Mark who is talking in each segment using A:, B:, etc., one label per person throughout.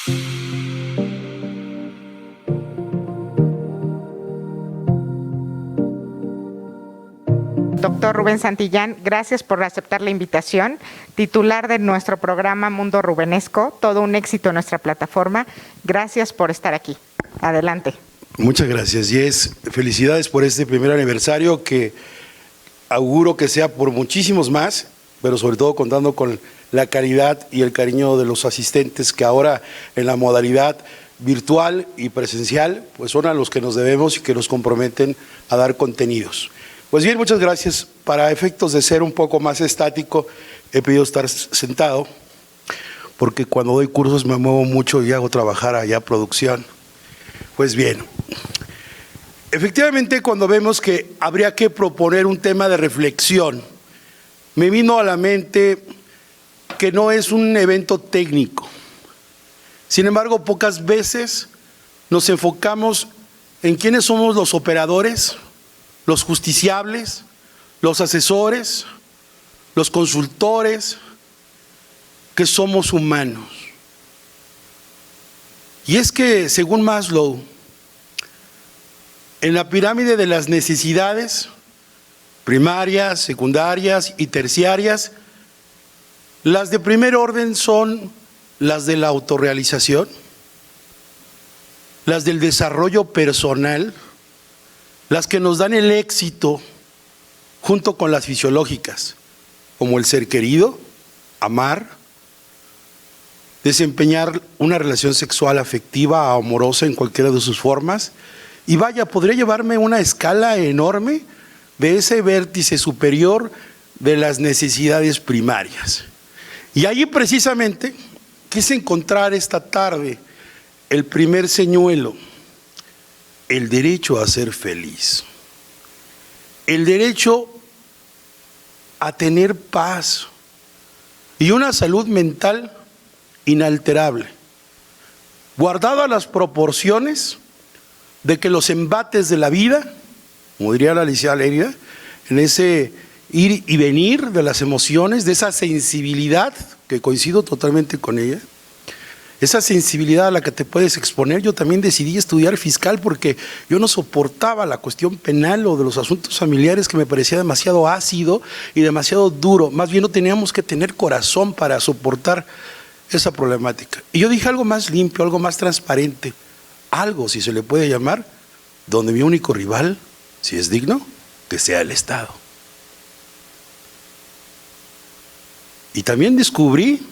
A: Doctor Rubén Santillán, gracias por aceptar la invitación. Titular de nuestro programa Mundo Rubenesco, todo un éxito en nuestra plataforma. Gracias por estar aquí. Adelante.
B: Muchas gracias, Jess. Felicidades por este primer aniversario que auguro que sea por muchísimos más, pero sobre todo contando con la caridad y el cariño de los asistentes que ahora en la modalidad virtual y presencial pues son a los que nos debemos y que nos comprometen a dar contenidos. Pues bien, muchas gracias. Para efectos de ser un poco más estático, he pedido estar sentado, porque cuando doy cursos me muevo mucho y hago trabajar allá producción. Pues bien, efectivamente cuando vemos que habría que proponer un tema de reflexión, me vino a la mente que no es un evento técnico. Sin embargo, pocas veces nos enfocamos en quiénes somos los operadores, los justiciables, los asesores, los consultores, que somos humanos. Y es que, según Maslow, en la pirámide de las necesidades primarias, secundarias y terciarias, las de primer orden son las de la autorrealización, las del desarrollo personal, las que nos dan el éxito junto con las fisiológicas, como el ser querido, amar, desempeñar una relación sexual afectiva o amorosa en cualquiera de sus formas. Y vaya, podría llevarme una escala enorme de ese vértice superior de las necesidades primarias. Y allí precisamente quise encontrar esta tarde el primer señuelo: el derecho a ser feliz, el derecho a tener paz y una salud mental inalterable, guardada las proporciones de que los embates de la vida, como diría la licenciada Lérida, en ese ir y venir de las emociones, de esa sensibilidad, que coincido totalmente con ella, esa sensibilidad a la que te puedes exponer. Yo también decidí estudiar fiscal porque yo no soportaba la cuestión penal o de los asuntos familiares, que me parecía demasiado ácido y demasiado duro. Más bien no teníamos que tener corazón para soportar esa problemática. Y yo dije algo más limpio, algo más transparente, algo, si se le puede llamar, donde mi único rival, si es digno, que sea el Estado. Y también descubrí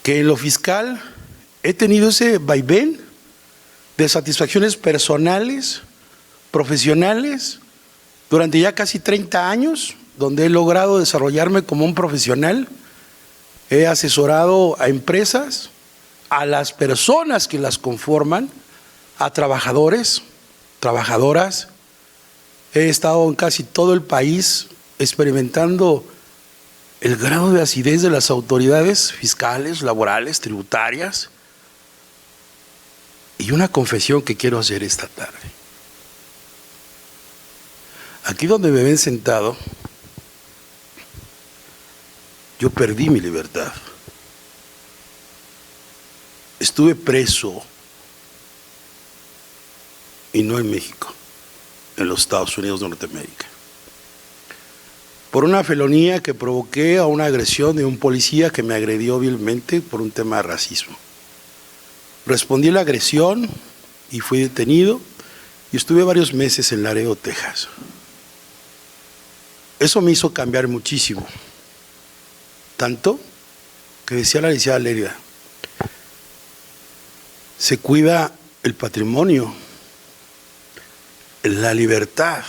B: que en lo fiscal he tenido ese vaivén de satisfacciones personales, profesionales, durante ya casi 30 años, donde he logrado desarrollarme como un profesional. He asesorado a empresas, a las personas que las conforman, a trabajadores, trabajadoras. He estado en casi todo el país experimentando el grado de acidez de las autoridades fiscales, laborales, tributarias. Y una confesión que quiero hacer esta tarde. Aquí donde me ven sentado, yo perdí mi libertad. Estuve preso, y no en México, en los Estados Unidos de Norteamérica, por una felonía que provoqué a una agresión de un policía que me agredió vilmente por un tema de racismo. Respondí a la agresión y fui detenido y estuve varios meses en Laredo, Texas. Eso me hizo cambiar muchísimo, tanto que decía la licenciada Lérida, se cuida el patrimonio, la libertad,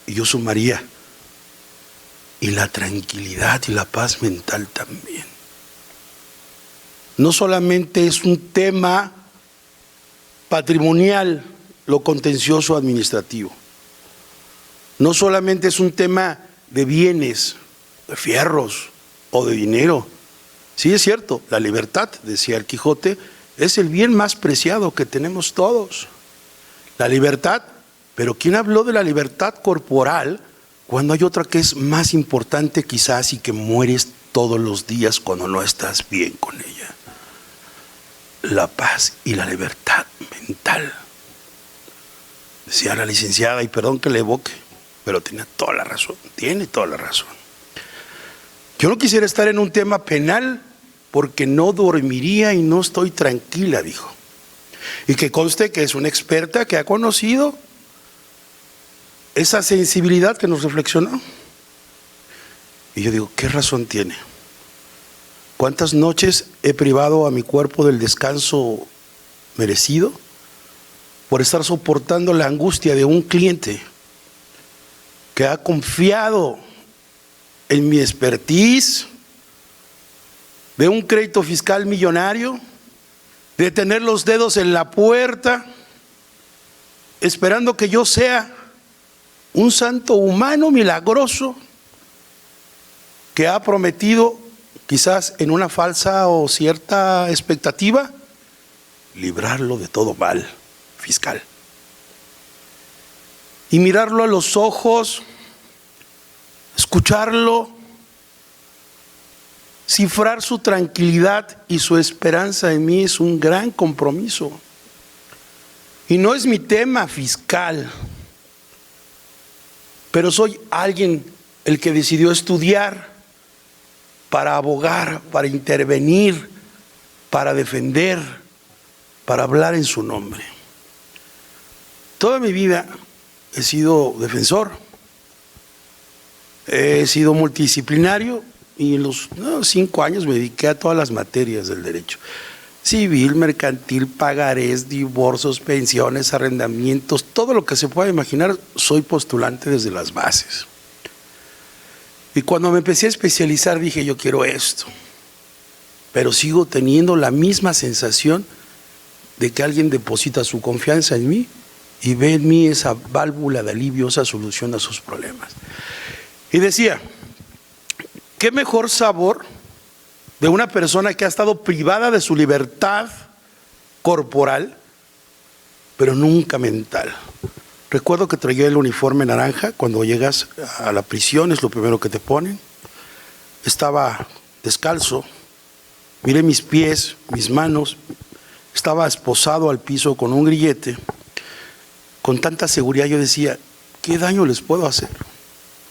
B: y yo sumaría, y la tranquilidad y la paz mental también. No solamente es un tema patrimonial lo contencioso administrativo, no solamente es un tema de bienes, de fierros o de dinero. Sí, es cierto, la libertad, decía el Quijote, es el bien más preciado que tenemos todos. La libertad, pero ¿quién habló de la libertad corporal cuando hay otra que es más importante quizás y que mueres todos los días cuando no estás bien con ella? la paz y la libertad mental. Decía la licenciada, y perdón que le evoque, pero tenía toda la razón, tiene toda la razón. Yo no quisiera estar en un tema penal porque no dormiría y no estoy tranquila, dijo. Y que conste que es una experta que ha conocido esa sensibilidad que nos reflexionó. Y yo digo, ¿qué razón tiene? ¿Cuántas noches he privado a mi cuerpo del descanso merecido por estar soportando la angustia de un cliente que ha confiado en mi expertise, de un crédito fiscal millonario, de tener los dedos en la puerta, esperando que yo sea un santo humano milagroso que ha prometido, quizás en una falsa o cierta expectativa, librarlo de todo mal fiscal? Y mirarlo a los ojos, escucharlo, cifrar su tranquilidad y su esperanza en mí es un gran compromiso. Y no es mi tema fiscal, pero soy alguien el que decidió estudiar para abogar, para intervenir, para defender, para hablar en su nombre. Toda mi vida he sido defensor, he sido multidisciplinario y en los 5 años me dediqué a todas las materias del derecho. Civil, mercantil, pagarés, divorcios, pensiones, arrendamientos, todo lo que se pueda imaginar, soy postulante desde las bases. Y cuando me empecé a especializar dije, yo quiero esto, pero sigo teniendo la misma sensación de que alguien deposita su confianza en mí y ve en mí esa válvula de alivio, esa solución a sus problemas. Y decía, qué mejor sabor de una persona que ha estado privada de su libertad corporal, pero nunca mental. Recuerdo que traía el uniforme naranja. Cuando llegas a la prisión es lo primero que te ponen. Estaba descalzo, miré mis pies, mis manos, estaba esposado al piso con un grillete. Con tanta seguridad yo decía, ¿qué daño les puedo hacer?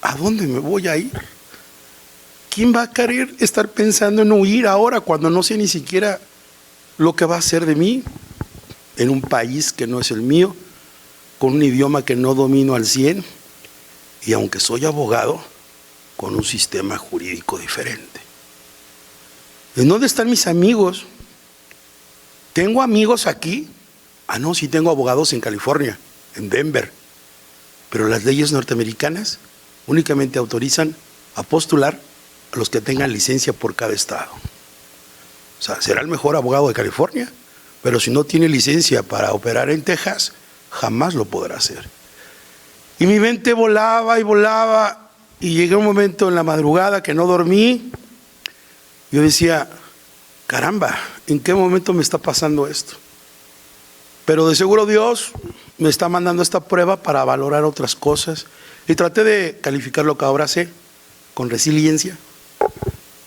B: ¿A dónde me voy a ir? ¿Quién va a querer estar pensando en huir ahora cuando no sé ni siquiera lo que va a hacer de mí en un país que no es el mío, con un idioma que no domino al 100 y aunque soy abogado, con un sistema jurídico diferente? ¿En dónde están mis amigos? ¿Tengo amigos aquí? Ah, no, sí tengo abogados en California, en Denver, pero las leyes norteamericanas únicamente autorizan a postular a los que tengan licencia por cada estado. O sea, será el mejor abogado de California, pero si no tiene licencia para operar en Texas, jamás lo podrá hacer. Y mi mente volaba y volaba, y llegué a un momento en la madrugada que no dormí. Yo decía, caramba, ¿en qué momento me está pasando esto? Pero de seguro Dios me está mandando esta prueba para valorar otras cosas. Y traté de calificar lo que ahora sé, con resiliencia,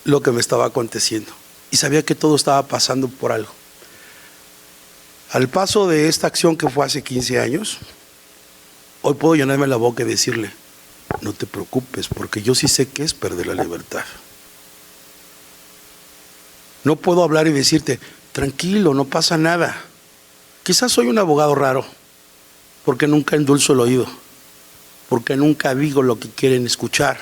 B: lo que me estaba aconteciendo. Y sabía que todo estaba pasando por algo. Al paso de esta acción que fue hace 15 años, hoy puedo llenarme la boca y decirle, no te preocupes, porque yo sí sé qué es perder la libertad. No puedo hablar y decirte, tranquilo, no pasa nada. Quizás soy un abogado raro, porque nunca endulzo el oído, porque nunca digo lo que quieren escuchar.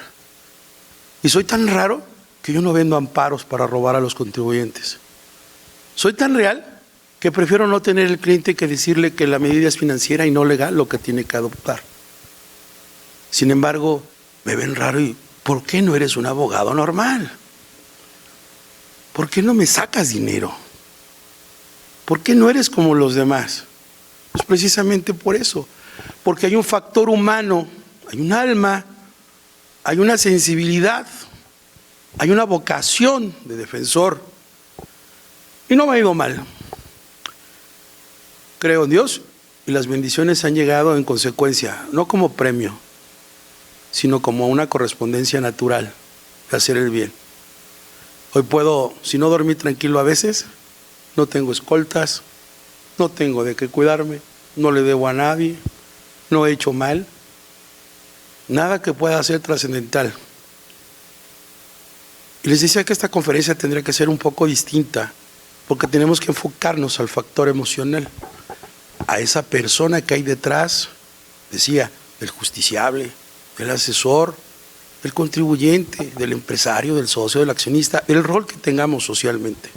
B: Y soy tan raro que yo no vendo amparos para robar a los contribuyentes. Soy tan real que prefiero no tener el cliente que decirle que la medida es financiera y no legal lo que tiene que adoptar. Sin embargo, me ven raro y ¿por qué no eres un abogado normal? ¿Por qué no me sacas dinero? ¿Por qué no eres como los demás? Pues precisamente por eso, porque hay un factor humano, hay un alma, hay una sensibilidad, hay una vocación de defensor. Y no me ha ido mal. Creo en Dios y las bendiciones han llegado en consecuencia, no como premio, sino como una correspondencia natural de hacer el bien. Hoy puedo, si no dormir tranquilo a veces, no tengo escoltas, no tengo de qué cuidarme, no le debo a nadie, no he hecho mal, nada que pueda ser trascendental. Y les decía que esta conferencia tendría que ser un poco distinta, porque tenemos que enfocarnos al factor emocional, a esa persona que hay detrás, decía, del justiciable, del asesor, del contribuyente, del empresario, del socio, del accionista, el rol que tengamos socialmente.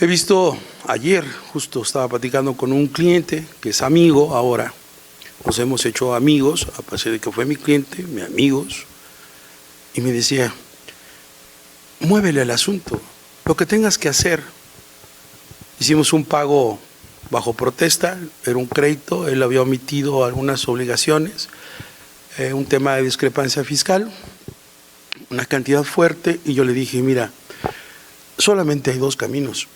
B: He visto ayer, justo estaba platicando con un cliente que es amigo ahora, nos hemos hecho amigos, a pesar de que fue mi cliente, mis amigos, y me decía, muévele al asunto, lo que tengas que hacer. Hicimos un pago bajo protesta, era un crédito, él había omitido algunas obligaciones, un tema de discrepancia fiscal, una cantidad fuerte, y yo le dije, mira, solamente hay dos caminos.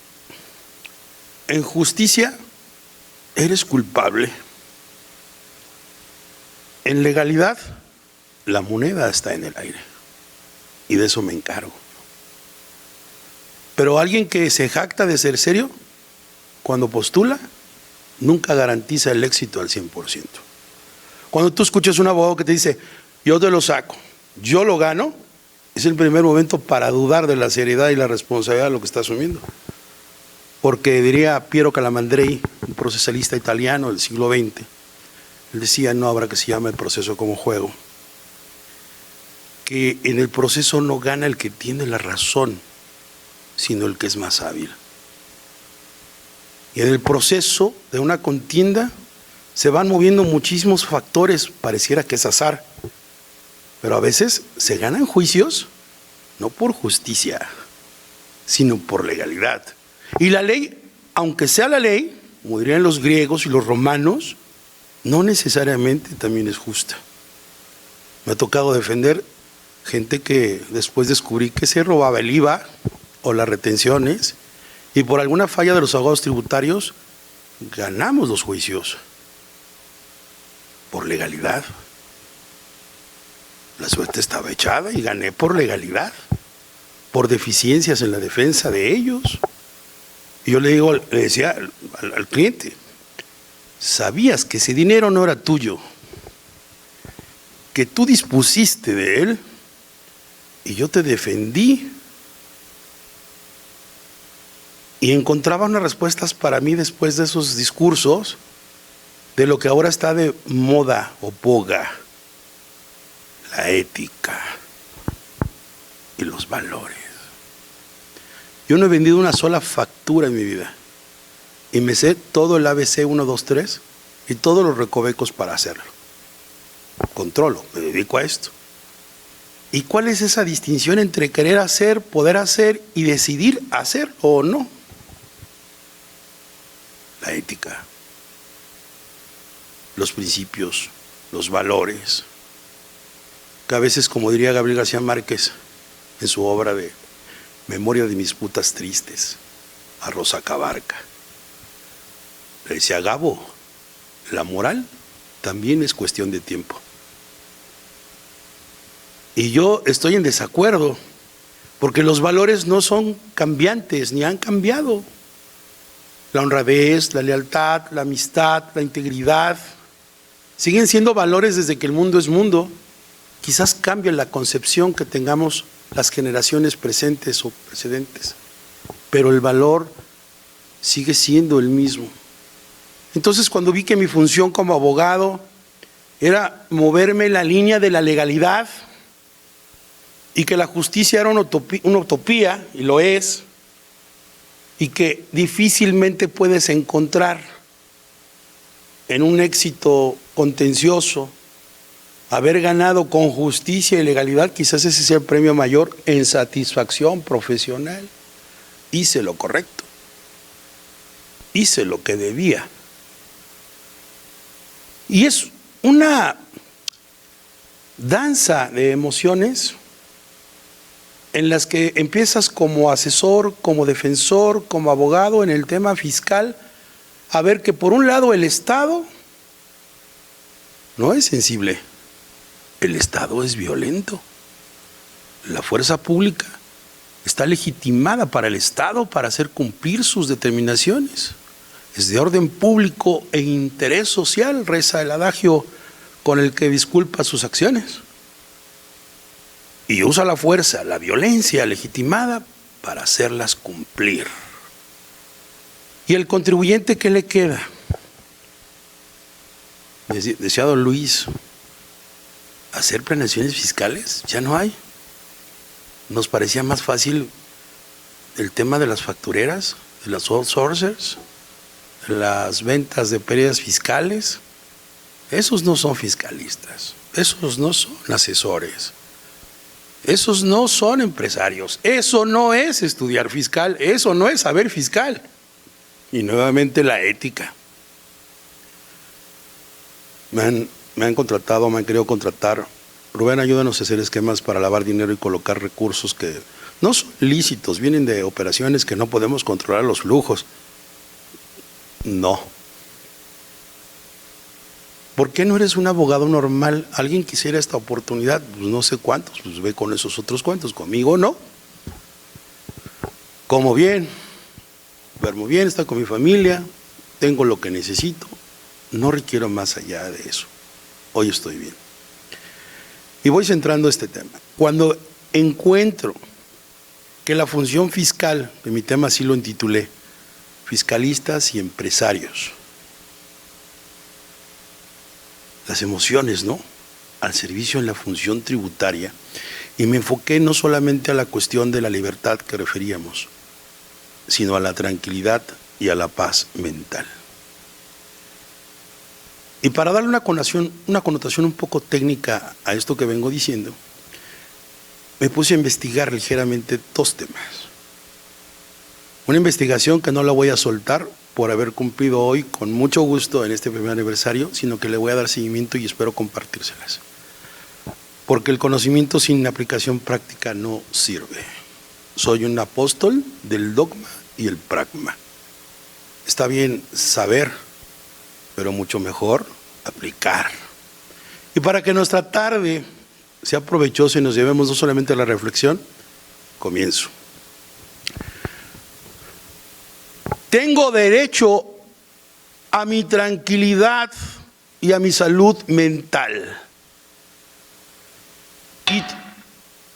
B: En justicia, eres culpable. En legalidad, la moneda está en el aire, y de eso me encargo. Pero alguien que se jacta de ser serio, cuando postula, nunca garantiza el éxito al 100%. Cuando tú escuchas a un abogado que te dice, yo te lo saco, yo lo gano, es el primer momento para dudar de la seriedad y la responsabilidad de lo que está asumiendo. Porque diría Piero Calamandrei, un procesalista italiano del siglo XX, él decía, no habrá que se llama el proceso como juego, que en el proceso no gana el que tiene la razón, sino el que es más hábil. Y en el proceso de una contienda se van moviendo muchísimos factores, pareciera que es azar, pero a veces se ganan juicios no por justicia, sino por legalidad. Y la ley, aunque sea la ley, como dirían los griegos y los romanos, no necesariamente también es justa. Me ha tocado defender gente que después descubrí que se robaba el IVA o las retenciones, y por alguna falla de los abogados tributarios ganamos los juicios por legalidad. La suerte estaba echada y gané por legalidad, por deficiencias en la defensa de ellos. Y yo le decía al cliente, sabías que ese dinero no era tuyo, que tú dispusiste de él y yo te defendí. Y encontraba unas respuestas para mí después de esos discursos de lo que ahora está de moda o boga, la ética y los valores. Yo no he vendido una sola factura en mi vida y me sé todo el ABC 1, 2, 3 y todos los recovecos para hacerlo. Controlo, me dedico a esto. ¿Y cuál es esa distinción entre querer hacer, poder hacer y decidir hacer o no? La ética, los principios, los valores, que a veces, como diría Gabriel García Márquez en su obra de Memoria de mis putas tristes, a Rosa Cabarca, le decía, Gabo, la moral también es cuestión de tiempo. Y yo estoy en desacuerdo, porque los valores no son cambiantes, ni han cambiado. La honradez, la lealtad, la amistad, la integridad, siguen siendo valores desde que el mundo es mundo. Quizás cambie la concepción que tengamos las generaciones presentes o precedentes, pero el valor sigue siendo el mismo. Entonces, cuando vi que mi función como abogado era moverme en la línea de la legalidad y que la justicia era una utopía, y lo es, y que difícilmente puedes encontrar en un éxito contencioso haber ganado con justicia y legalidad, quizás ese sea el premio mayor en satisfacción profesional. Hice lo correcto, hice lo que debía. Y es una danza de emociones en las que empiezas como asesor, como defensor, como abogado en el tema fiscal, a ver que por un lado el Estado no es sensible, el Estado es violento, la fuerza pública está legitimada para el Estado para hacer cumplir sus determinaciones. Es de orden público e interés social, reza el adagio con el que disculpa sus acciones. Y usa la fuerza, la violencia legitimada para hacerlas cumplir. ¿Y el contribuyente qué le queda? Decía don Luis, ¿hacer planeaciones fiscales? Ya no hay. Nos parecía más fácil el tema de las factureras, de las outsourcers, de las ventas de pérdidas fiscales. Esos no son fiscalistas, esos no son asesores, esos no son empresarios, eso no es estudiar fiscal, eso no es saber fiscal. Y nuevamente la ética. Me han contratado, me han querido contratar. Rubén, ayúdanos a hacer esquemas para lavar dinero y colocar recursos que no son lícitos, vienen de operaciones que no podemos controlar los flujos. No. ¿Por qué no eres un abogado normal? ¿Alguien quisiera esta oportunidad? Pues no sé cuántos, pues ve con esos otros cuantos, conmigo no. Como bien, duermo bien, estoy con mi familia, tengo lo que necesito, no requiero más allá de eso. Hoy estoy bien. Y voy centrando este tema. Cuando encuentro que la función fiscal, de mi tema así lo intitulé, fiscalistas y empresarios, las emociones, ¿no?, al servicio en la función tributaria, y me enfoqué no solamente a la cuestión de la libertad que referíamos, sino a la tranquilidad y a la paz mental. Y para darle una connotación un poco técnica a esto que vengo diciendo, me puse a investigar ligeramente dos temas. Una investigación que no la voy a soltar por haber cumplido hoy con mucho gusto en este primer aniversario, sino que le voy a dar seguimiento y espero compartírselas. Porque el conocimiento sin aplicación práctica no sirve. Soy un apóstol del dogma y el pragma. Está bien saber, pero mucho mejor aplicar. Y para que nuestra tarde sea provechosa y nos llevemos no solamente a la reflexión, comienzo. Tengo derecho a mi tranquilidad y a mi salud mental.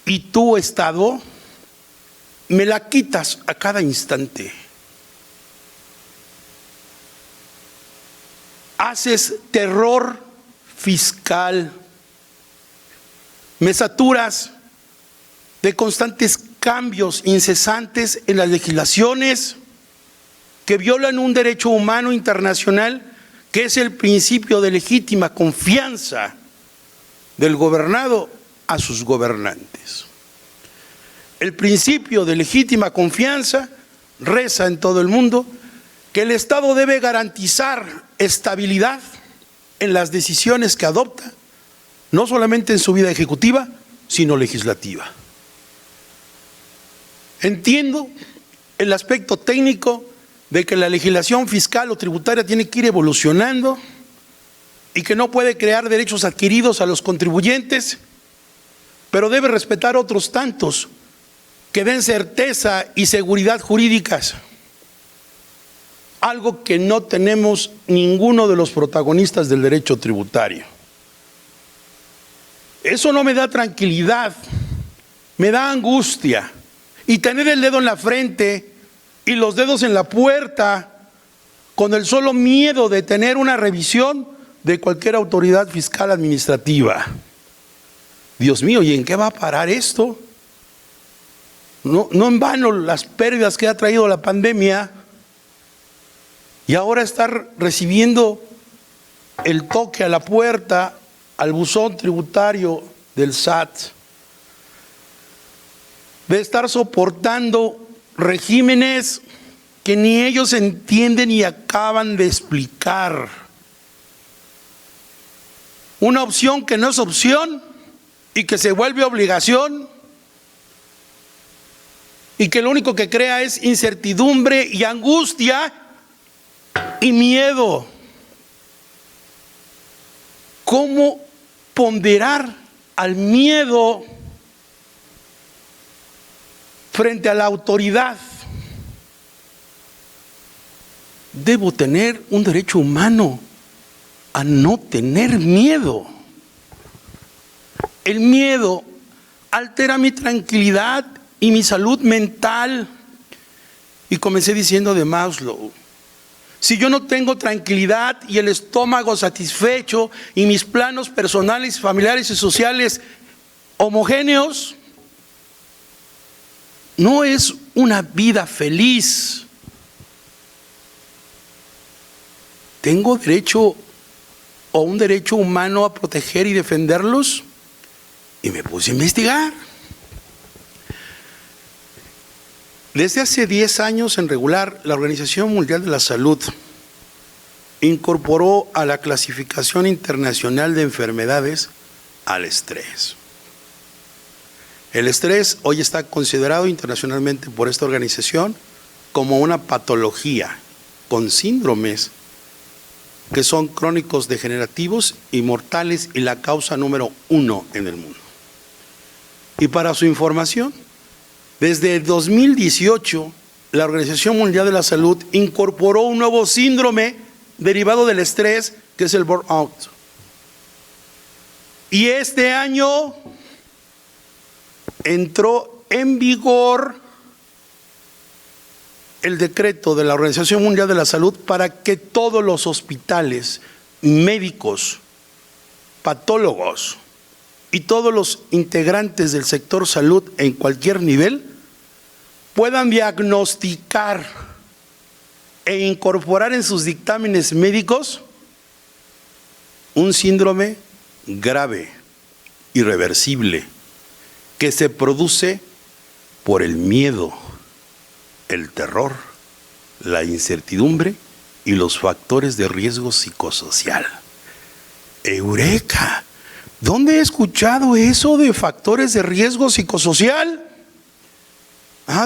B: Y tu Estado me la quitas a cada instante. Haces terror fiscal, me saturas de constantes cambios incesantes en las legislaciones que violan un derecho humano internacional que es el principio de legítima confianza del gobernado a sus gobernantes. El principio de legítima confianza reza en todo el mundo que el Estado debe garantizar estabilidad en las decisiones que adopta, no solamente en su vida ejecutiva, sino legislativa. Entiendo el aspecto técnico de que la legislación fiscal o tributaria tiene que ir evolucionando y que no puede crear derechos adquiridos a los contribuyentes, pero debe respetar otros tantos que den certeza y seguridad jurídicas, algo que no tenemos ninguno de los protagonistas del derecho tributario. Eso no me da tranquilidad, me da angustia, y tener el dedo en la frente y los dedos en la puerta con el solo miedo de tener una revisión de cualquier autoridad fiscal administrativa. Dios mío, ¿y en qué va a parar esto? No en vano las pérdidas que ha traído la pandemia, y ahora estar recibiendo el toque a la puerta al buzón tributario del SAT, de estar soportando regímenes que ni ellos entienden y acaban de explicar. Una opción que no es opción y que se vuelve obligación y que lo único que crea es incertidumbre y angustia y miedo. ¿Cómo ponderar al miedo frente a la autoridad. Debo tener un derecho humano a no tener miedo. El miedo altera mi tranquilidad y mi salud mental. Y comencé diciendo de Maslow, si yo no tengo tranquilidad y el estómago satisfecho y mis planos personales, familiares y sociales homogéneos, no es una vida feliz. ¿Tengo derecho o un derecho humano a proteger y defenderlos? Y me puse a investigar. Desde hace 10 años en regular, la Organización Mundial de la Salud incorporó a la clasificación internacional de enfermedades al estrés. El estrés hoy está considerado internacionalmente por esta organización como una patología con síndromes que son crónicos degenerativos y mortales y la causa número 1 en el mundo. Y para su información, desde 2018, la Organización Mundial de la Salud incorporó un nuevo síndrome derivado del estrés, que es el burnout. Y este año entró en vigor el decreto de la Organización Mundial de la Salud para que todos los hospitales, médicos, patólogos y todos los integrantes del sector salud en cualquier nivel puedan diagnosticar e incorporar en sus dictámenes médicos un síndrome grave, irreversible, que se produce por el miedo, el terror, la incertidumbre y los factores de riesgo psicosocial. ¡Eureka! ¿Dónde he escuchado eso de factores de riesgo psicosocial?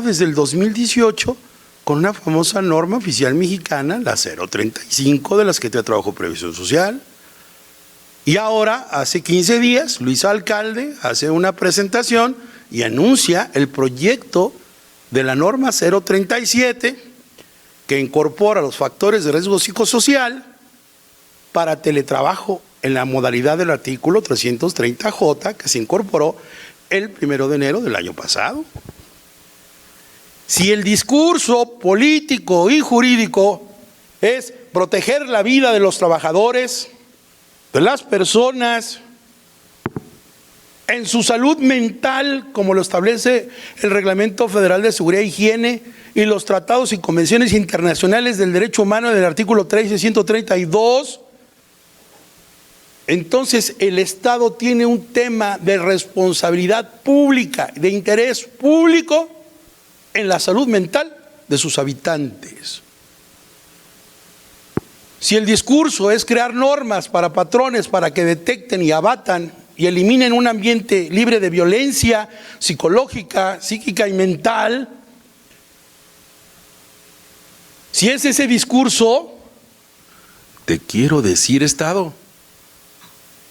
B: Desde el 2018, con una famosa norma oficial mexicana, la 035, de la Secretaría de Trabajo y Previsión Social. Y ahora, hace 15 días, Luis Alcalde hace una presentación y anuncia el proyecto de la norma 037, que incorpora los factores de riesgo psicosocial para teletrabajo en la modalidad del artículo 330J, que se incorporó el 1 de enero del año pasado. Si el discurso político y jurídico es proteger la vida de los trabajadores, de las personas, en su salud mental, como lo establece el Reglamento Federal de Seguridad e Higiene y los tratados y convenciones internacionales del derecho humano del artículo 132, entonces el Estado tiene un tema de responsabilidad pública, de interés público en la salud mental de sus habitantes. Si el discurso es crear normas para patrones para que detecten y abatan y eliminen un ambiente libre de violencia psicológica, psíquica y mental, si es ese discurso, te quiero decir, Estado,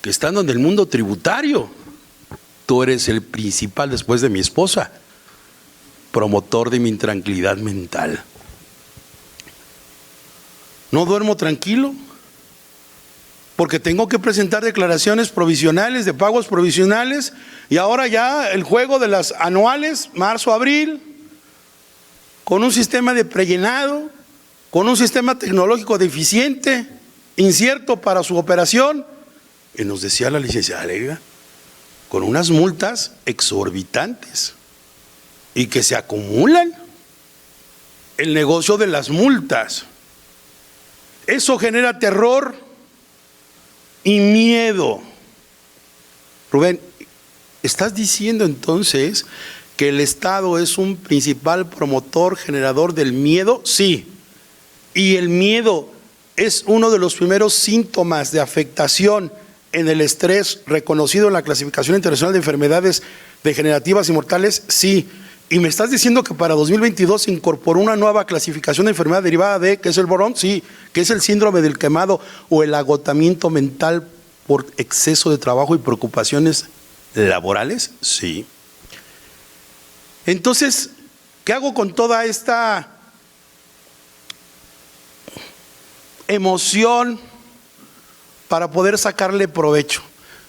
B: que estando en el mundo tributario, tú eres el principal, después de mi esposa, promotor de mi intranquilidad mental. No duermo tranquilo porque tengo que presentar declaraciones provisionales de pagos provisionales y ahora ya el juego de las anuales, marzo, abril, con un sistema de prellenado, con un sistema tecnológico deficiente, incierto para su operación. Y nos decía la licenciada Lega, con unas multas exorbitantes y que se acumulan. El negocio de las multas. Eso genera terror y miedo. Rubén, ¿estás diciendo entonces que el Estado es un principal promotor, generador del miedo? Sí. Y el miedo es uno de los primeros síntomas de afectación en el estrés reconocido en la Clasificación Internacional de Enfermedades Degenerativas y Mortales. Sí. ¿Y me estás diciendo que para 2022 se incorporó una nueva clasificación de enfermedad derivada de, que es el burnout? Sí, que es el síndrome del quemado o el agotamiento mental por exceso de trabajo y preocupaciones laborales. Sí. Entonces, ¿Qué hago con toda esta emoción para poder sacarle provecho?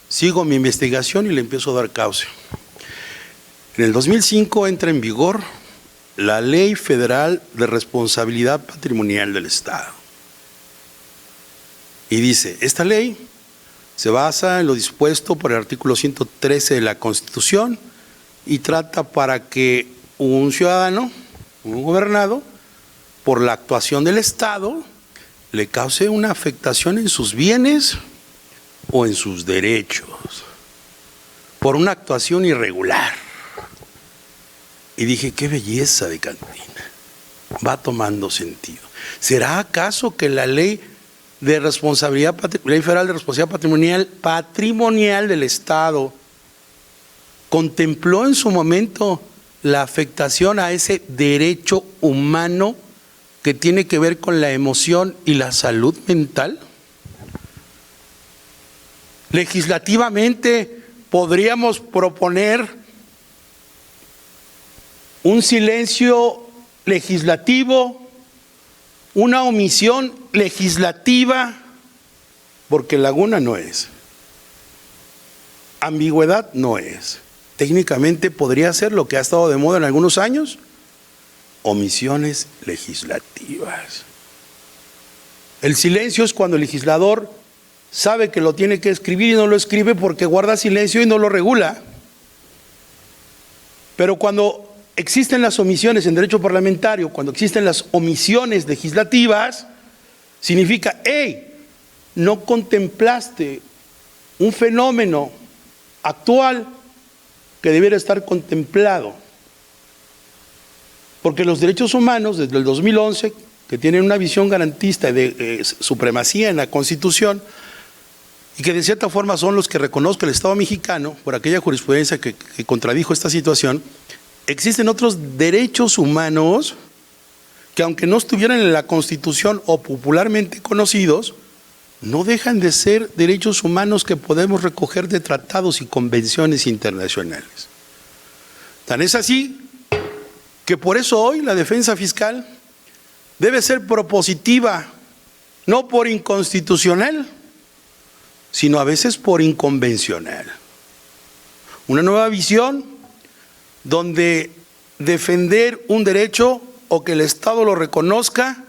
B: Sigo mi investigación y le empiezo a dar cauce. En el 2005 entra en vigor la Ley Federal de Responsabilidad Patrimonial del Estado. Y dice, esta ley se basa en lo dispuesto por el artículo 113 de la Constitución y trata para que un ciudadano, un gobernado, por la actuación del Estado, le cause una afectación en sus bienes o en sus derechos, por una actuación irregular. Y dije, qué belleza de cantina, va tomando sentido. ¿Será acaso que la ley de responsabilidad, Ley Federal de Responsabilidad Patrimonial del Estado contempló en su momento la afectación a ese derecho humano que tiene que ver con la emoción y la salud mental? Legislativamente podríamos proponer un silencio legislativo, una omisión legislativa, porque laguna no es, ambigüedad no es. Técnicamente podría ser lo que ha estado de moda en algunos años, omisiones legislativas. El silencio es cuando el legislador sabe que lo tiene que escribir y no lo escribe porque guarda silencio y no lo regula. Pero cuando existen las omisiones en derecho parlamentario, cuando existen las omisiones legislativas, significa, hey, no contemplaste un fenómeno actual que debiera estar contemplado. Porque los derechos humanos, desde el 2011, que tienen una visión garantista de supremacía en la Constitución, y que de cierta forma son los que reconozca el Estado mexicano, por aquella jurisprudencia que contradijo esta situación, existen otros derechos humanos que, aunque no estuvieran en la Constitución o popularmente conocidos, no dejan de ser derechos humanos que podemos recoger de tratados y convenciones internacionales. Tan es así que por eso hoy la defensa fiscal debe ser propositiva, no por inconstitucional, sino a veces por inconvencional. Una nueva visión donde defender un derecho o que el Estado lo reconozca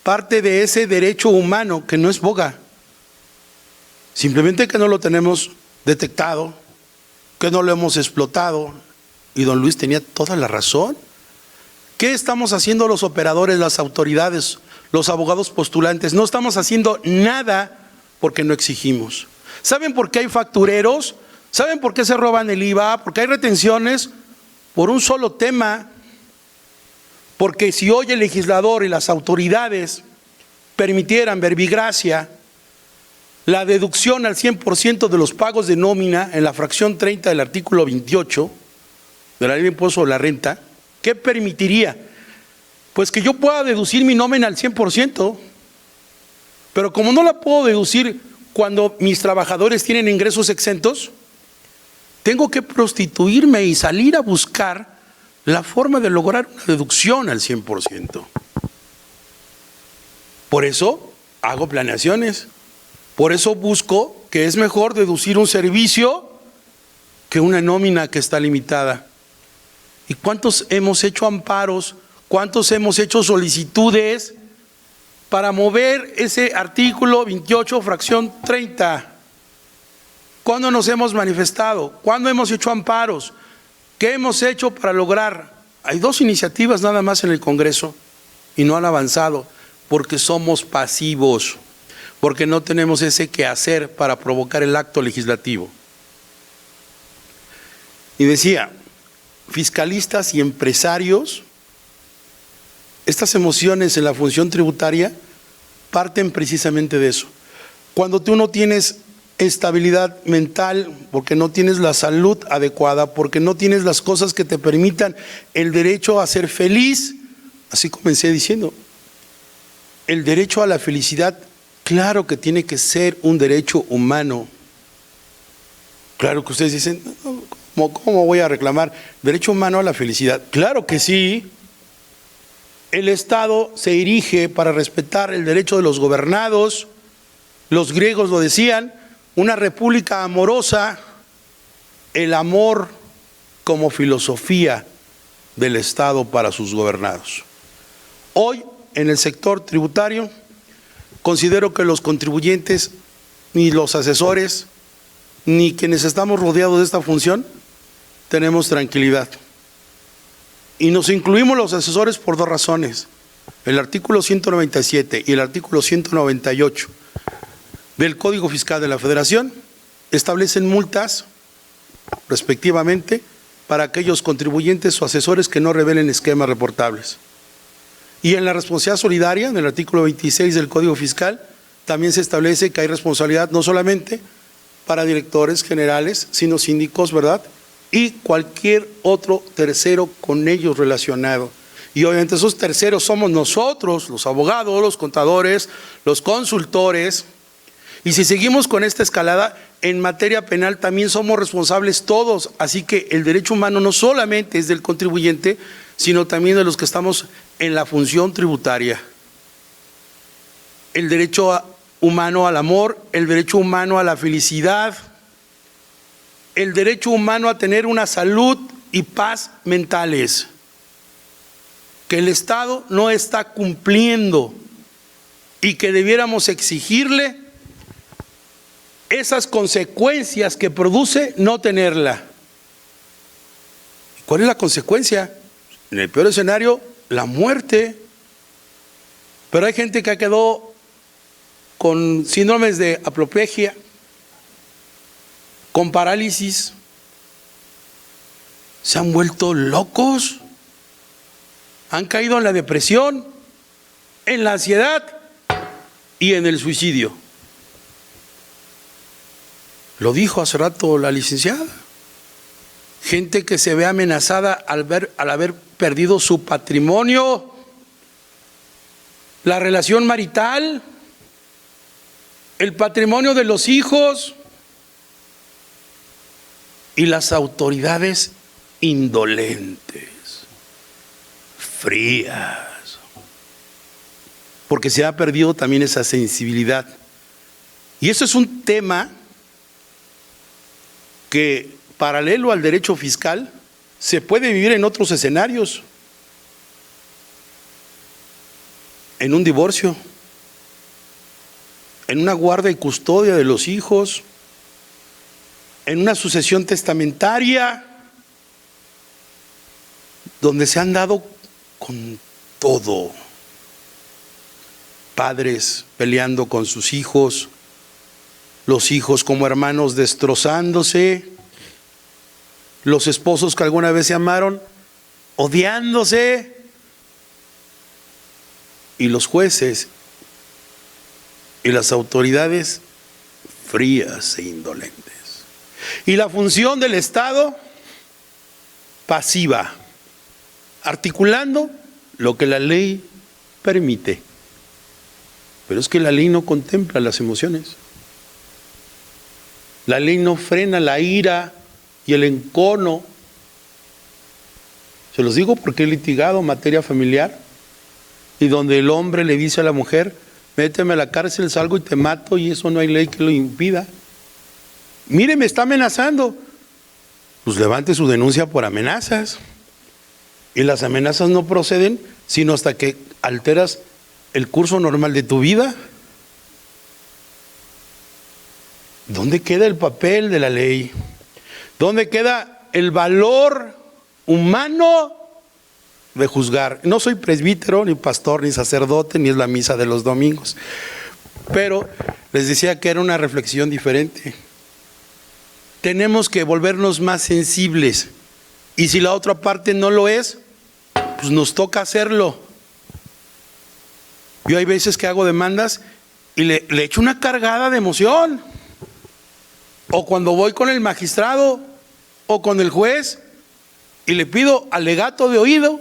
B: parte de ese derecho humano que no es boga, simplemente que no lo tenemos detectado, que no lo hemos explotado. Y don Luis tenía toda la razón. ¿Qué estamos haciendo los operadores, las autoridades, los abogados postulantes? No estamos haciendo nada porque no exigimos. ¿Saben por qué hay factureros? ¿Saben por qué se roban el IVA? ¿Por qué hay retenciones? Por un solo tema. Porque si hoy el legislador y las autoridades permitieran verbigracia la deducción al 100% de los pagos de nómina en la fracción 30 del artículo 28 de la Ley de Impuesto sobre la Renta, ¿qué permitiría? Pues que yo pueda deducir mi nómina al 100%, pero como no la puedo deducir cuando mis trabajadores tienen ingresos exentos, tengo que prostituirme y salir a buscar la forma de lograr una deducción al 100%. Por eso hago planeaciones, por eso busco que es mejor deducir un servicio que una nómina que está limitada. ¿Y cuántos hemos hecho amparos? ¿Cuántos hemos hecho solicitudes para mover ese artículo 28, fracción 30? ¿Cuándo nos hemos manifestado? ¿Cuándo hemos hecho amparos? ¿Qué hemos hecho para lograr? Hay 2 iniciativas nada más en el Congreso y no han avanzado porque somos pasivos, porque no tenemos ese quehacer para provocar el acto legislativo. Y decía, fiscalistas y empresarios, estas emociones en la función tributaria parten precisamente de eso. Cuando tú no tienes estabilidad mental, porque no tienes la salud adecuada, porque no tienes las cosas que te permitan el derecho a ser feliz, así comencé diciendo, el derecho a la felicidad, claro que tiene que ser un derecho humano. Claro que ustedes dicen, no, ¿Cómo voy a reclamar derecho humano a la felicidad? Claro que sí. El Estado se erige para respetar el derecho de los gobernados. Los griegos lo decían, una república amorosa, el amor como filosofía del Estado para sus gobernados. Hoy, en el sector tributario, considero que los contribuyentes, ni los asesores, ni quienes estamos rodeados de esta función, tenemos tranquilidad. Y nos incluimos los asesores por dos razones. El artículo 197 y el artículo 198 del Código Fiscal de la Federación establecen multas, respectivamente, para aquellos contribuyentes o asesores que no revelen esquemas reportables. Y en la responsabilidad solidaria, en el artículo 26 del Código Fiscal, también se establece que hay responsabilidad no solamente para directores generales, sino síndicos, ¿verdad?, y cualquier otro tercero con ellos relacionado. Y obviamente esos terceros somos nosotros, los abogados, los contadores, los consultores. Y si seguimos con esta escalada, en materia penal también somos responsables todos. Así que el derecho humano no solamente es del contribuyente, sino también de los que estamos en la función tributaria. El derecho humano al amor, el derecho humano a la felicidad, el derecho humano a tener una salud y paz mentales, que el Estado no está cumpliendo y que debiéramos exigirle esas consecuencias que produce no tenerla. ¿Cuál es la consecuencia? En el peor escenario, la muerte. Pero hay gente que quedó con síndromes de apoplejía, con parálisis, se han vuelto locos, han caído en la depresión, en la ansiedad y en el suicidio. Lo dijo hace rato la licenciada. Gente que se ve amenazada al haber perdido su patrimonio, la relación marital, el patrimonio de los hijos y las autoridades indolentes, frías, porque se ha perdido también esa sensibilidad. Y eso es un tema que, paralelo al derecho fiscal, se puede vivir en otros escenarios. En un divorcio, en una guarda y custodia de los hijos, en una sucesión testamentaria, donde se han dado con todo. Padres peleando con sus hijos, los hijos como hermanos destrozándose, los esposos que alguna vez se amaron odiándose, y los jueces y las autoridades frías e indolentes. Y la función del Estado, pasiva, articulando lo que la ley permite. Pero es que la ley no contempla las emociones. La ley no frena la ira y el encono. Se los digo porque he litigado materia familiar y donde el hombre le dice a la mujer: méteme a la cárcel, salgo y te mato, y eso no hay ley que lo impida. Mire, me está amenazando. Pues levante su denuncia por amenazas. Y las amenazas no proceden sino hasta que alteras el curso normal de tu vida. ¿Dónde queda el papel de la ley? ¿Dónde queda el valor humano de juzgar? No soy presbítero, ni pastor, ni sacerdote, ni es la misa de los domingos. Pero les decía que era una reflexión diferente. Tenemos que volvernos más sensibles. Y si la otra parte no lo es, pues nos toca hacerlo. Yo hay veces que hago demandas y le echo una cargada de emoción. O cuando voy con el magistrado o con el juez y le pido alegato de oído,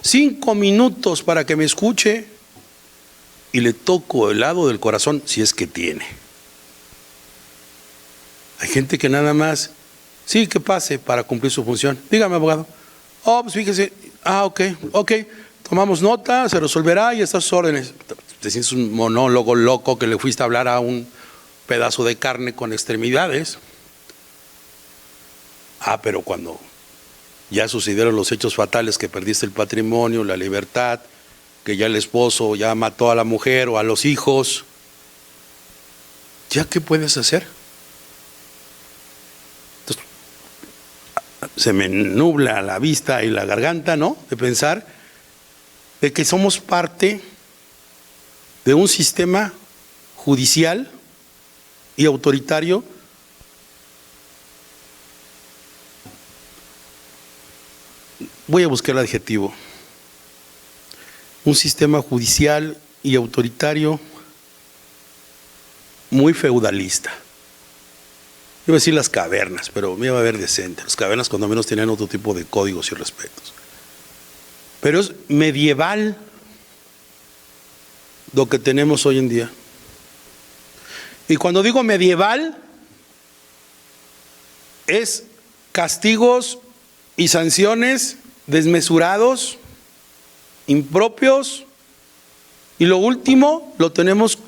B: 5 minutos para que me escuche, y le toco el lado del corazón si es que tiene. Hay gente que nada más Sí, que pase para cumplir su función. Dígame, abogado. Oh, pues fíjese. Ok. Tomamos nota, se resolverá y está a sus órdenes. Te sientes un monólogo loco que le fuiste a hablar a un pedazo de carne con extremidades. Pero cuando ya sucedieron los hechos fatales, que perdiste el patrimonio, la libertad, que ya el esposo ya mató a la mujer o a los hijos, ¿ya qué puedes hacer? Entonces, se me nubla la vista y la garganta, ¿no?, de pensar de que somos parte de un sistema judicial y autoritario voy a buscar el adjetivo, un sistema judicial y autoritario muy feudalista. Iba a decir las cavernas, pero me iba a ver decente. Las cavernas cuando menos tenían otro tipo de códigos y respetos. Pero es medieval lo que tenemos hoy en día. Y cuando digo medieval, es castigos y sanciones desmesurados, impropios, y lo último lo tenemos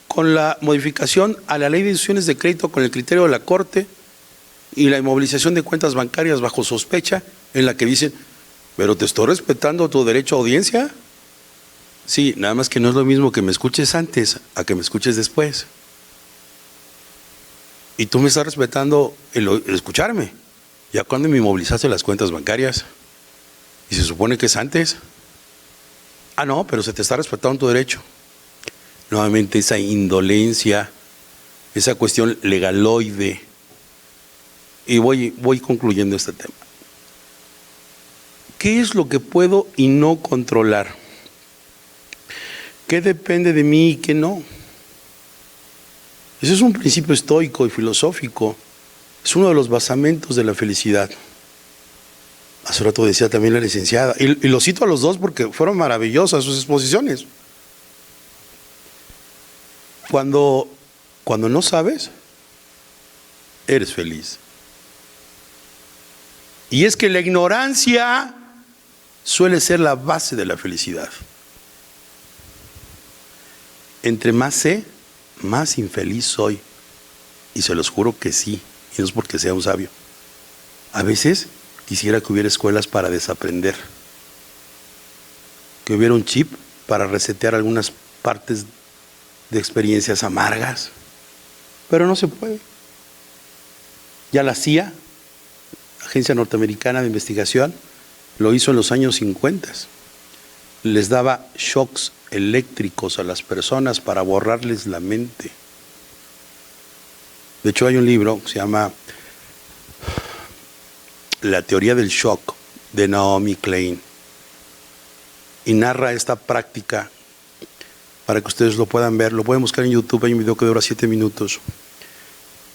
B: con la modificación a la ley de instituciones de crédito con el criterio de la Corte y la inmovilización de cuentas bancarias bajo sospecha, en la que dicen, pero te estoy respetando tu derecho a audiencia. Sí, nada más que no es lo mismo que me escuches antes a que me escuches después. Y tú me estás respetando el escucharme. Ya cuando me inmovilizaste las cuentas bancarias, y se supone que es antes. No, pero se te está respetando tu derecho. Nuevamente esa indolencia, esa cuestión legaloide. Y voy concluyendo este tema. ¿Qué es lo que puedo y no controlar? ¿Qué depende de mí y qué no? Ese es un principio estoico y filosófico. Es uno de los basamentos de la felicidad. Hace rato decía también la licenciada, y lo cito a los dos porque fueron maravillosas sus exposiciones. Cuando no sabes, eres feliz. Y es que la ignorancia suele ser la base de la felicidad. Entre más sé, más infeliz soy. Y se los juro que sí, y no es porque sea un sabio. A veces quisiera que hubiera escuelas para desaprender, que hubiera un chip para resetear algunas partes de experiencias amargas, pero no se puede. Ya la CIA, Agencia Norteamericana de Investigación, lo hizo en los años 50. Les daba shocks eléctricos a las personas para borrarles la mente. De hecho, hay un libro que se llama La teoría del shock, de Naomi Klein, y narra esta práctica para que ustedes lo puedan ver. Lo pueden buscar en YouTube, hay un video que dura 7 minutos.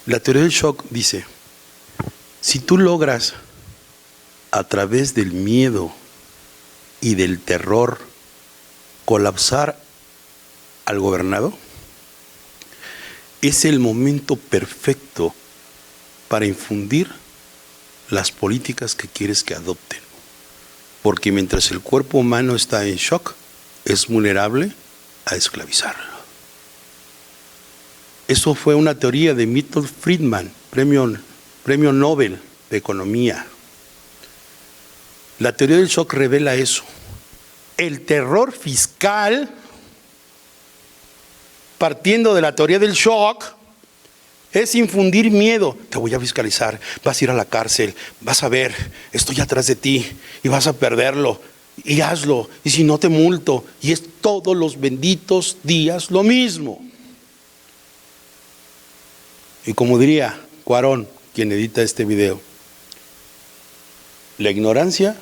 B: La teoría del shock dice, si tú logras a través del miedo y del terror colapsar al gobernado, es el momento perfecto para infundir las políticas que quieres que adopten. Porque mientras el cuerpo humano está en shock, es vulnerable a esclavizarlo. Eso fue una teoría de Milton Friedman, premio Nobel de Economía. La teoría del shock revela eso. El terror fiscal, partiendo de la teoría del shock, es infundir miedo. Te voy a fiscalizar, vas a ir a la cárcel, vas a ver, estoy atrás de ti y vas a perderlo. Y hazlo, y si no te multo. Y es todos los benditos días lo mismo. Y como diría Cuarón, quien edita este video, la ignorancia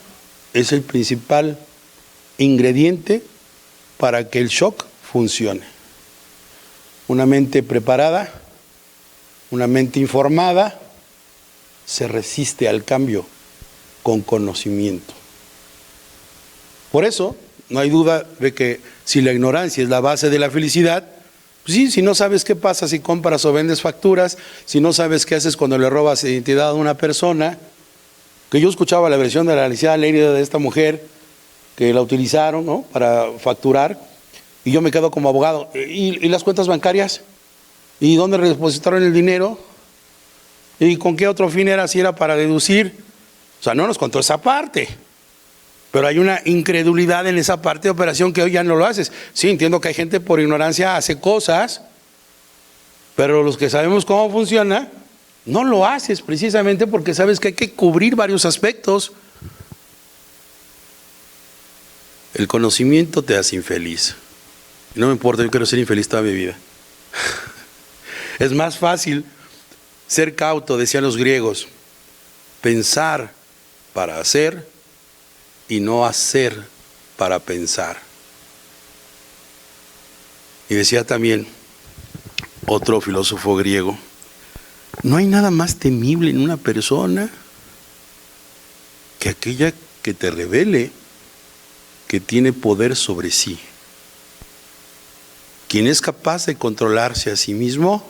B: es el principal ingrediente para que el shock funcione. Una mente preparada, una mente informada, se resiste al cambio con conocimiento. Por eso, no hay duda de que si la ignorancia es la base de la felicidad, Pues sí, si no sabes qué pasa si compras o vendes facturas, si no sabes qué haces cuando le robas identidad a una persona, que yo escuchaba la versión de la licenciada Lérida de esta mujer, que la utilizaron, ¿no?, para facturar, y yo me quedo como abogado. ¿Y las cuentas bancarias? ¿Y dónde depositaron el dinero? ¿Y con qué otro fin era? Si era para deducir. O sea, no nos contó esa parte. Pero hay una incredulidad en esa parte de operación que hoy ya no lo haces. Sí, entiendo que hay gente por ignorancia hace cosas, pero los que sabemos cómo funciona, no lo haces precisamente porque sabes que hay que cubrir varios aspectos. El conocimiento te hace infeliz. No me importa, yo quiero ser infeliz toda mi vida. Es más fácil ser cauto, decían los griegos, pensar para hacer y no hacer para pensar. Y decía también otro filósofo griego, no hay nada más temible en una persona que aquella que te revele que tiene poder sobre sí. Quien es capaz de controlarse a sí mismo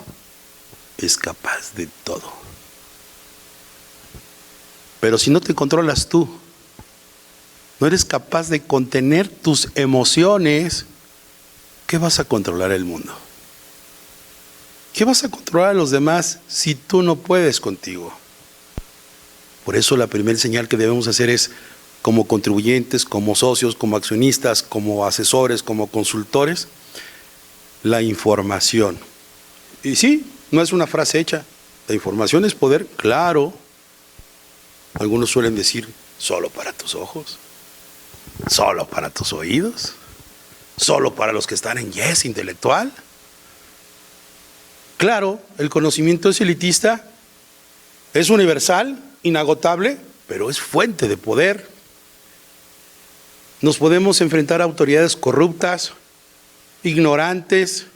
B: es capaz de todo. Pero si no te controlas tú, no eres capaz de contener tus emociones, ¿qué vas a controlar el mundo? ¿Qué vas a controlar a los demás si tú no puedes contigo? Por eso la primera señal que debemos hacer es, como contribuyentes, como socios, como accionistas, como asesores, como consultores, la información. Y sí, no es una frase hecha. La información es poder, claro. Algunos suelen decir, solo para tus ojos, solo para tus oídos, solo para los que están en yes intelectual. Claro, el conocimiento es elitista, es universal, inagotable, pero es fuente de poder. Nos podemos enfrentar a autoridades corruptas, ignorantes,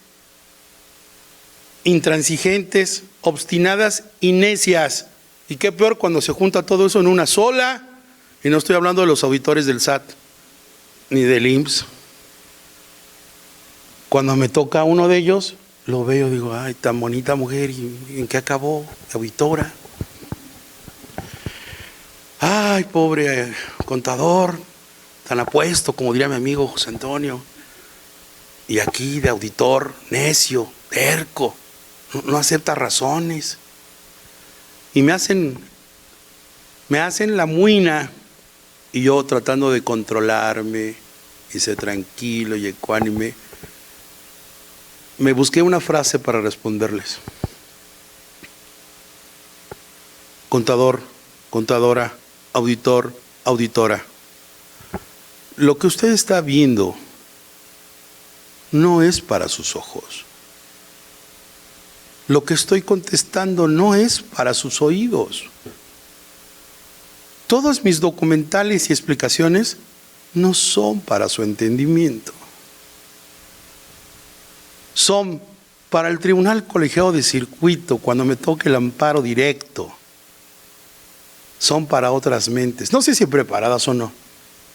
B: intransigentes, obstinadas y necias. Y qué peor cuando se junta todo eso en una sola. Y no estoy hablando de los auditores del SAT, ni del IMSS. Cuando me toca uno de ellos, lo veo y digo, ay, tan bonita mujer, ¿y en qué acabó? Auditora. Ay, pobre contador, tan apuesto, como diría mi amigo José Antonio. Y aquí de auditor, necio, terco, no acepta razones. Y me hacen la muina, y yo tratando de controlarme y ser tranquilo y ecuánime, me busqué una frase para responderles. Contador, contadora, auditor, auditora, lo que usted está viendo no es para sus ojos. Lo que estoy contestando no es para sus oídos. Todos mis documentales y explicaciones no son para su entendimiento. Son para el Tribunal Colegiado de Circuito cuando me toque el amparo directo. Son para otras mentes, no sé si preparadas o no,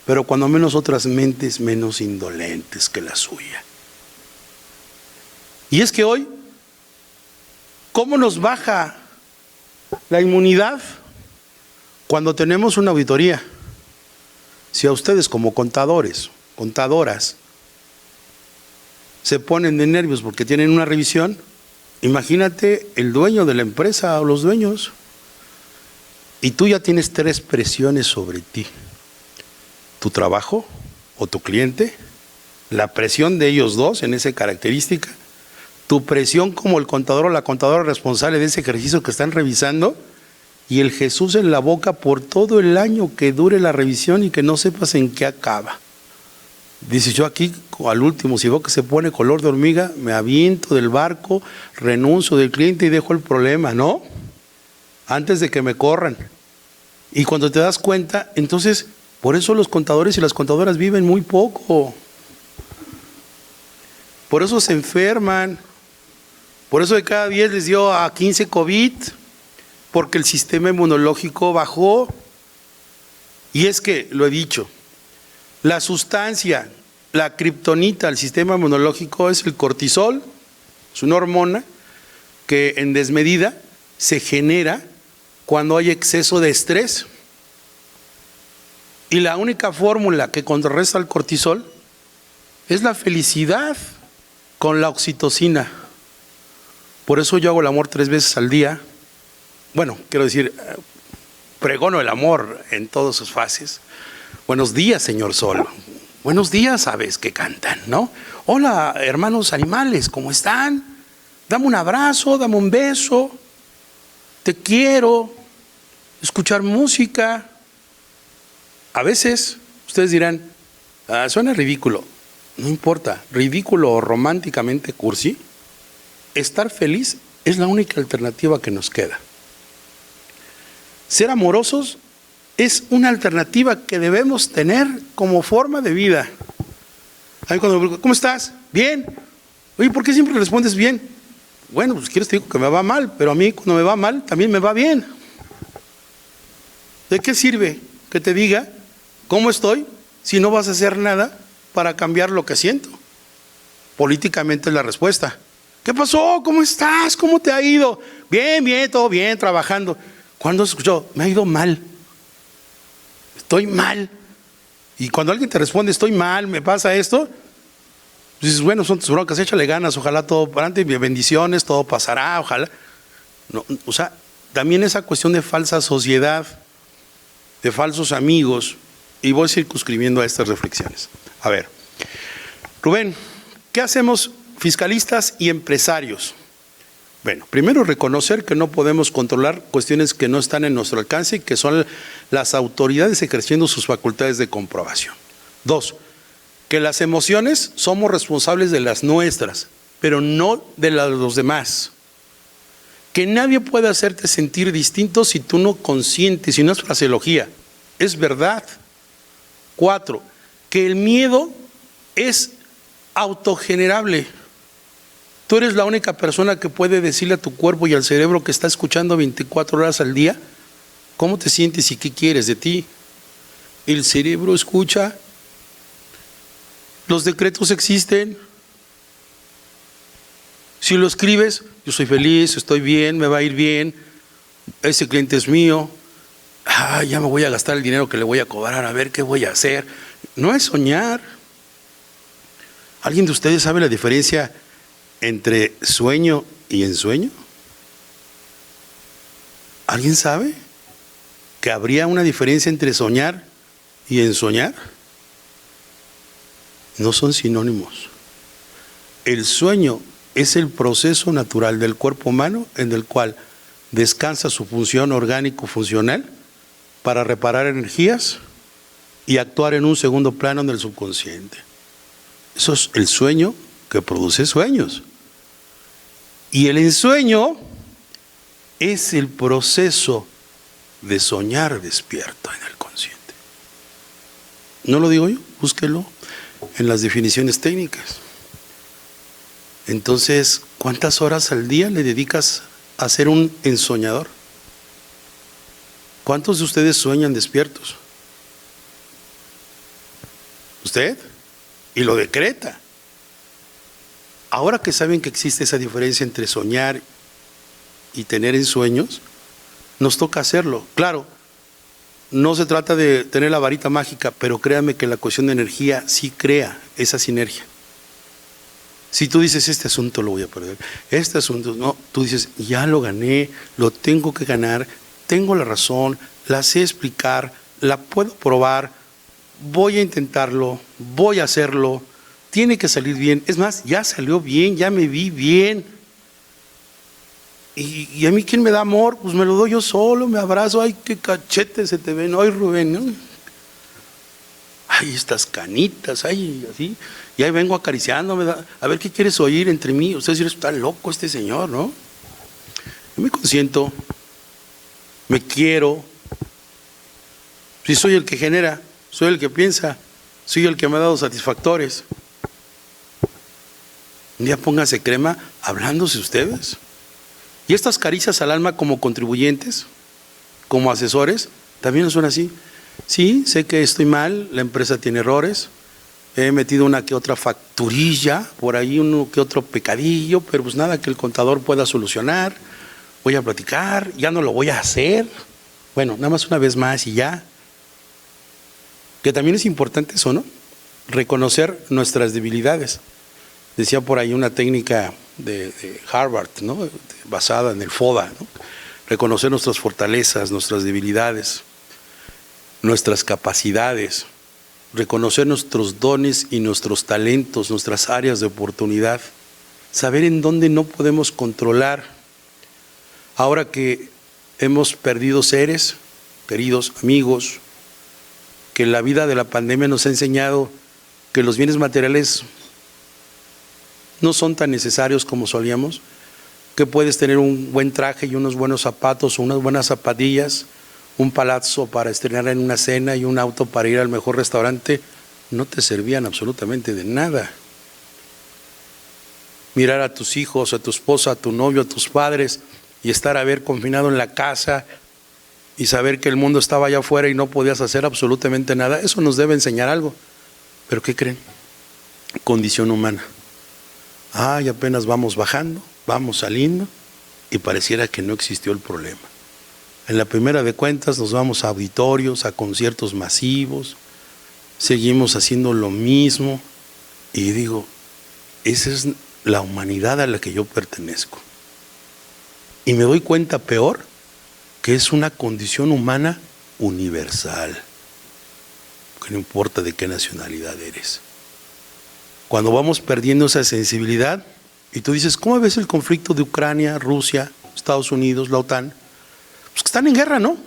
B: pero cuando menos otras mentes menos indolentes que la suya. Y es que hoy, ¿cómo nos baja la inmunidad cuando tenemos una auditoría? Si a ustedes como contadores, contadoras, se ponen de nervios porque tienen una revisión, imagínate el dueño de la empresa o los dueños. Y tú ya tienes 3 presiones sobre ti. Tu trabajo o tu cliente, la presión de ellos dos en esa característica, tu presión como el contador o la contadora responsable de ese ejercicio que están revisando, y el Jesús en la boca por todo el año que dure la revisión y que no sepas en qué acaba. Dice, yo aquí al último, si veo que se pone color de hormiga, me aviento del barco, renuncio del cliente y dejo el problema, ¿no? Antes de que me corran. Y cuando te das cuenta, entonces, por eso los contadores y las contadoras viven muy poco. Por eso se enferman. Por eso de cada 10 les dio a 15 COVID, porque el sistema inmunológico bajó. Y es que, lo he dicho, la sustancia, la kriptonita del sistema inmunológico es el cortisol Es una hormona que en desmedida se genera cuando hay exceso de estrés. Y la única fórmula que contrarresta el cortisol es la felicidad con la oxitocina. Por eso yo hago el amor 3 veces al día. Bueno, quiero decir, pregono el amor en todas sus fases. Buenos días, señor Sol. Buenos días, aves que cantan, ¿no? Hola, hermanos animales, ¿cómo están? Dame un abrazo, dame un beso. Te quiero. Escuchar música. A veces ustedes dirán, suena ridículo. No importa, ridículo o románticamente cursi, estar feliz es la única alternativa que nos queda. Ser amorosos es una alternativa que debemos tener como forma de vida. A mí cuando me preguntan, ¿cómo estás? Bien. Oye, ¿por qué siempre respondes bien? Bueno, pues quieres te digo que me va mal, pero a mí cuando me va mal también me va bien. ¿De qué sirve que te diga cómo estoy si no vas a hacer nada para cambiar lo que siento? Políticamente es la respuesta. ¿Qué pasó? ¿Cómo estás? ¿Cómo te ha ido? Bien, bien, todo bien, trabajando. ¿Cuándo escuchó? Me ha ido mal. Estoy mal. Y cuando alguien te responde, estoy mal, me pasa esto, dices, bueno, son tus broncas, échale ganas, ojalá todo para adelante, bendiciones, todo pasará, ojalá. No, o sea, también esa cuestión de falsa sociedad, de falsos amigos, y voy circunscribiendo a estas reflexiones. A ver, Rubén, ¿qué hacemos fiscalistas y empresarios? Bueno, primero reconocer que no podemos controlar cuestiones que no están en nuestro alcance y que son las autoridades ejerciendo sus facultades de comprobación. 2, que las emociones somos responsables de las nuestras, pero no de las de los demás. Que nadie puede hacerte sentir distinto si tú no consientes, si no es fraseología, es verdad. 4, que el miedo es autogenerable. Tú eres la única persona que puede decirle a tu cuerpo y al cerebro que está escuchando 24 horas al día cómo te sientes y qué quieres de ti. El cerebro escucha, los decretos existen. Si lo escribes, yo soy feliz, estoy bien, me va a ir bien, ese cliente es mío, ya me voy a gastar el dinero que le voy a cobrar, a ver qué voy a hacer. No es soñar. ¿Alguien de ustedes sabe la diferencia entre sueño y ensueño? ¿Alguien sabe que habría una diferencia entre soñar y ensoñar? No son sinónimos. El sueño es el proceso natural del cuerpo humano en el cual descansa su función orgánico-funcional para reparar energías y actuar en un segundo plano del subconsciente. Eso es el sueño que produce sueños. Y el ensueño es el proceso de soñar despierto en el consciente. No lo digo yo, búsquelo en las definiciones técnicas. Entonces, ¿cuántas horas al día le dedicas a ser un ensoñador? ¿Cuántos de ustedes sueñan despiertos? ¿Usted? Y lo decreta. Ahora que saben que existe esa diferencia entre soñar y tener ensueños, nos toca hacerlo. Claro, no se trata de tener la varita mágica, pero créanme que la cuestión de energía sí crea esa sinergia. Si tú dices, este asunto lo voy a perder, este asunto, no, tú dices, ya lo gané, lo tengo que ganar, tengo la razón, la sé explicar, la puedo probar, voy a intentarlo, voy a hacerlo, tiene que salir bien. Es más, ya salió bien, ya me vi bien. Y a mí, ¿quién me da amor? Pues me lo doy yo solo, me abrazo. Ay, qué cachete se te ven hoy, Rubén, ¿no? Ay, estas canitas, ay, así. Y ahí vengo acariciándome. A ver, ¿qué quieres oír entre mí? Ustedes dicen, está loco este señor, ¿no? Yo me consiento, me quiero. Si soy el que genera, soy el que piensa, soy el que me ha dado satisfactores. Un día pónganse crema hablándose ustedes. Y estas caricias al alma como contribuyentes, como asesores, también son así. Sí, sé que estoy mal, la empresa tiene errores, he metido una que otra facturilla, por ahí uno que otro pecadillo, pero pues nada que el contador pueda solucionar. Voy a platicar, ya no lo voy a hacer. Bueno, nada más una vez más y ya. Que también es importante eso, ¿no? Reconocer nuestras debilidades. Decía por ahí una técnica de Harvard, ¿no? Basada en el FODA, ¿no? Reconocer nuestras fortalezas, nuestras debilidades, nuestras capacidades, reconocer nuestros dones y nuestros talentos, nuestras áreas de oportunidad, saber en dónde no podemos controlar. Ahora que hemos perdido seres, queridos amigos, que la vida de la pandemia nos ha enseñado que los bienes materiales no son tan necesarios como solíamos, que puedes tener un buen traje y unos buenos zapatos o unas buenas zapatillas, un palazzo para estrenar en una cena y un auto para ir al mejor restaurante, no te servían absolutamente de nada. Mirar a tus hijos, a tu esposa, a tu novio, a tus padres y estar a ver confinado en la casa y saber que el mundo estaba allá afuera y no podías hacer absolutamente nada, eso nos debe enseñar algo. ¿Pero qué creen? Condición humana. Y apenas vamos bajando, vamos saliendo y pareciera que no existió el problema. En la primera de cuentas nos vamos a auditorios, a conciertos masivos, seguimos haciendo lo mismo y digo, esa es la humanidad a la que yo pertenezco. Y me doy cuenta peor que es una condición humana universal, que no importa de qué nacionalidad eres. Cuando vamos perdiendo esa sensibilidad, y tú dices, ¿cómo ves el conflicto de Ucrania, Rusia, Estados Unidos, la OTAN? Pues que están en guerra, ¿no?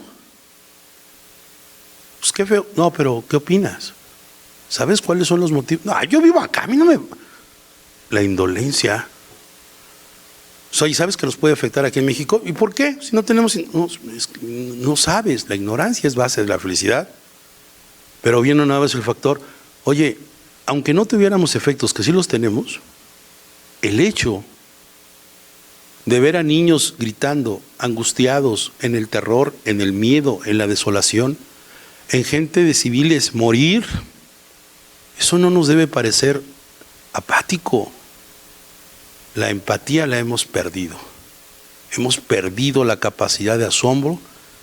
B: Pues qué feo. No, pero ¿qué opinas? ¿Sabes cuáles son los motivos? No, yo vivo acá, a mí no me... La indolencia. O sea, ¿y sabes que nos puede afectar aquí en México? ¿Y por qué? Si no tenemos... No sabes, la ignorancia es base de la felicidad. Pero bien o nada es el factor, oye, aunque no tuviéramos efectos, que sí los tenemos, el hecho de ver a niños gritando, angustiados, en el terror, en el miedo, en la desolación, en gente de civiles morir, eso no nos debe parecer apático. La empatía la hemos perdido. Hemos perdido la capacidad de asombro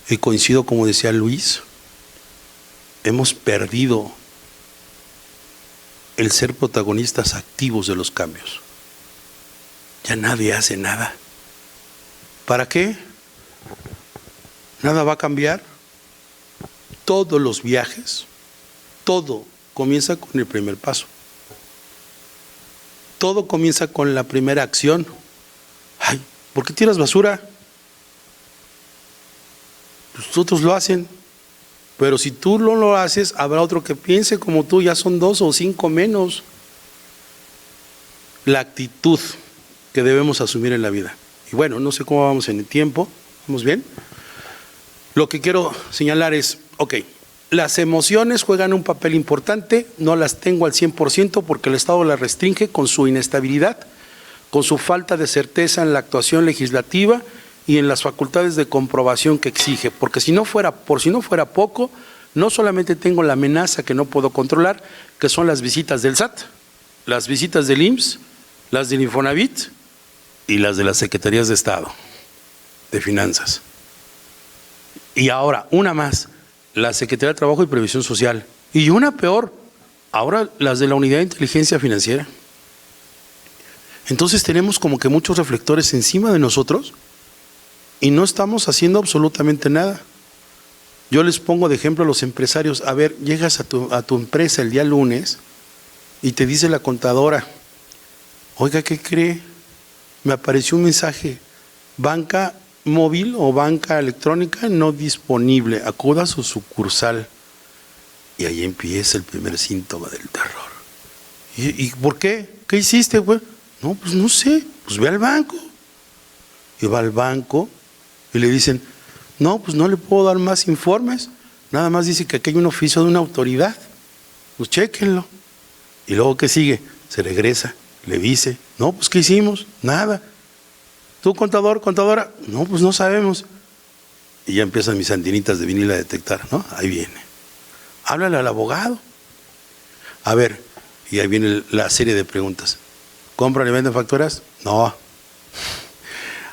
B: y coincido, como decía Luis, hemos perdido el ser protagonistas activos de los cambios. Ya nadie hace nada. ¿Para qué? Nada va a cambiar. Todos los viajes, todo comienza con el primer paso. Todo comienza con la primera acción. Ay, ¿por qué tiras basura? Pues otros lo hacen. Pero si tú no lo haces, habrá otro que piense como tú, ya son 2 o 5 menos. La actitud que debemos asumir en la vida. Y bueno, no sé cómo vamos en el tiempo, ¿vamos bien? Lo que quiero señalar es, las emociones juegan un papel importante, no las tengo al 100% porque el Estado las restringe con su inestabilidad, con su falta de certeza en la actuación legislativa y en las facultades de comprobación que exige, porque si no fuera poco, no solamente tengo la amenaza que no puedo controlar, que son las visitas del SAT, las visitas del IMSS, las del Infonavit y las de las Secretarías de Estado, de Finanzas. Y ahora, una más, la Secretaría de Trabajo y Previsión Social. Y una peor, ahora las de la Unidad de Inteligencia Financiera. Entonces tenemos como que muchos reflectores encima de nosotros y no estamos haciendo absolutamente nada. Yo les pongo de ejemplo a los empresarios, a ver, llegas a tu empresa el día lunes y te dice la contadora, oiga, ¿qué cree? Me apareció un mensaje, banca móvil o banca electrónica no disponible, acuda a su sucursal. Y ahí empieza el primer síntoma del terror. ¿Y por qué? ¿Qué hiciste, güey? No, pues no sé, pues ve al banco. Y va al banco y le dicen, no, pues no le puedo dar más informes, nada más dice que aquí hay un oficio de una autoridad, pues chéquenlo. Y luego, ¿qué sigue? Se regresa, le dice, no, pues ¿qué hicimos? Nada. ¿Tú, contador, contadora? No, pues no sabemos. Y ya empiezan mis antenitas de vinil a detectar, ¿no? Ahí viene. Háblale al abogado. A ver, Y ahí viene la serie de preguntas. ¿Compran y venden facturas? No.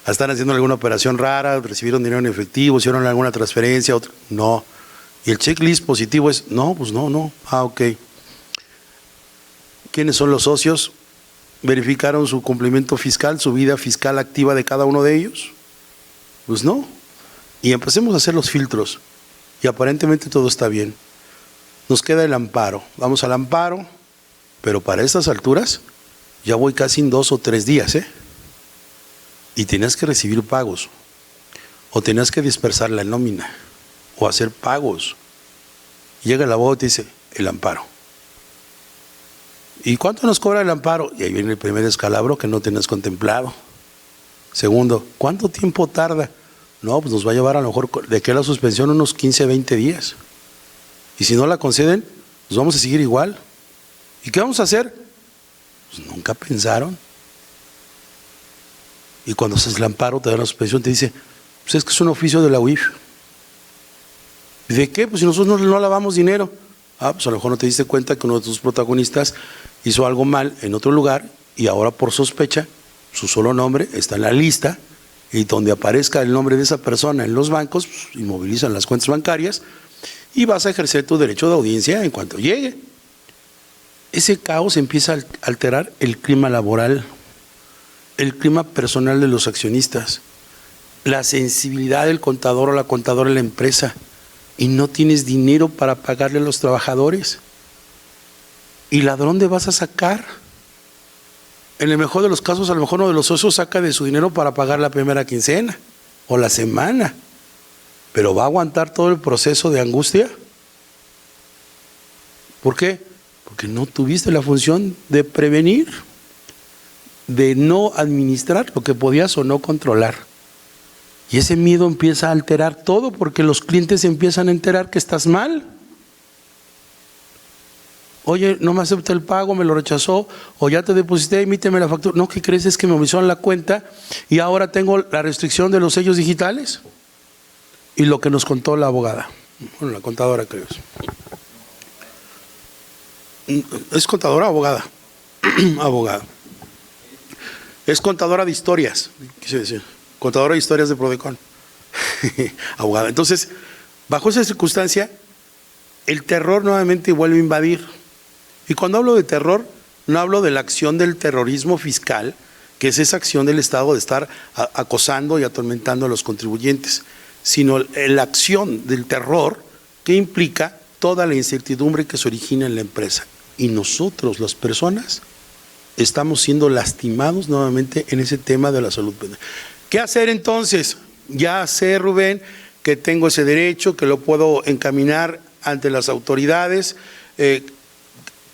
B: ¿Están haciendo alguna operación rara? ¿Recibieron dinero en efectivo? ¿Hicieron alguna transferencia? ¿Otra? No. ¿Y el checklist positivo es? No, pues no. Ah, ok. ¿Quiénes son los socios? ¿Verificaron su cumplimiento fiscal, su vida fiscal activa de cada uno de ellos? Pues no. Y empecemos a hacer los filtros. Y aparentemente todo está bien. Nos queda el amparo. Vamos al amparo, pero para estas alturas ya voy casi en 2 o 3 días, ¿eh? Y tenías que recibir pagos, o tenías que dispersar la nómina, o hacer pagos. Llega el abogado y te dice, el amparo. ¿Y cuánto nos cobra el amparo? Y ahí viene el primer descalabro que no tenías contemplado. Segundo, ¿cuánto tiempo tarda? No, pues nos va a llevar a lo mejor, de que la suspensión, unos 15, 20 días. Y si no la conceden, pues vamos a seguir igual. ¿Y qué vamos a hacer? Pues nunca pensaron. Y cuando haces el amparo, te dan la suspensión, te dice, pues es que es un oficio de la UIF. ¿Y de qué? Pues si nosotros no lavamos dinero. Ah, pues a lo mejor no te diste cuenta que uno de tus protagonistas hizo algo mal en otro lugar y ahora por sospecha, su solo nombre está en la lista y donde aparezca el nombre de esa persona en los bancos, pues, inmovilizan las cuentas bancarias y vas a ejercer tu derecho de audiencia en cuanto llegue. Ese caos empieza a alterar el clima laboral, el clima personal de los accionistas, la sensibilidad del contador o la contadora de la empresa, y no tienes dinero para pagarle a los trabajadores. ¿Y la de dónde vas a sacar? En el mejor de los casos, a lo mejor uno de los socios saca de su dinero para pagar la primera quincena o la semana, pero ¿va a aguantar todo el proceso de angustia? ¿Por qué? Porque no tuviste la función de prevenir, de no administrar lo que podías o no controlar. Y ese miedo empieza a alterar todo porque los clientes empiezan a enterar que estás mal. Oye, no me acepta el pago, me lo rechazó, o ya te deposité, emíteme la factura. No, ¿qué crees? Es que me omisaron la cuenta y ahora tengo la restricción de los sellos digitales. Y lo que nos contó la abogada, bueno, la contadora creo. ¿Es contadora o abogada? Abogada. Es contadora de historias, quise decir. Contadora de historias de Prodecon. Abogada. Entonces, bajo esa circunstancia, el terror nuevamente vuelve a invadir. Y cuando hablo de terror, no hablo de la acción del terrorismo fiscal, que es esa acción del Estado de estar acosando y atormentando a los contribuyentes, sino la acción del terror que implica toda la incertidumbre que se origina en la empresa. Y nosotros, las personas, estamos siendo lastimados nuevamente en ese tema de la salud penal. ¿Qué hacer entonces? Ya sé, Rubén, que tengo ese derecho, que lo puedo encaminar ante las autoridades.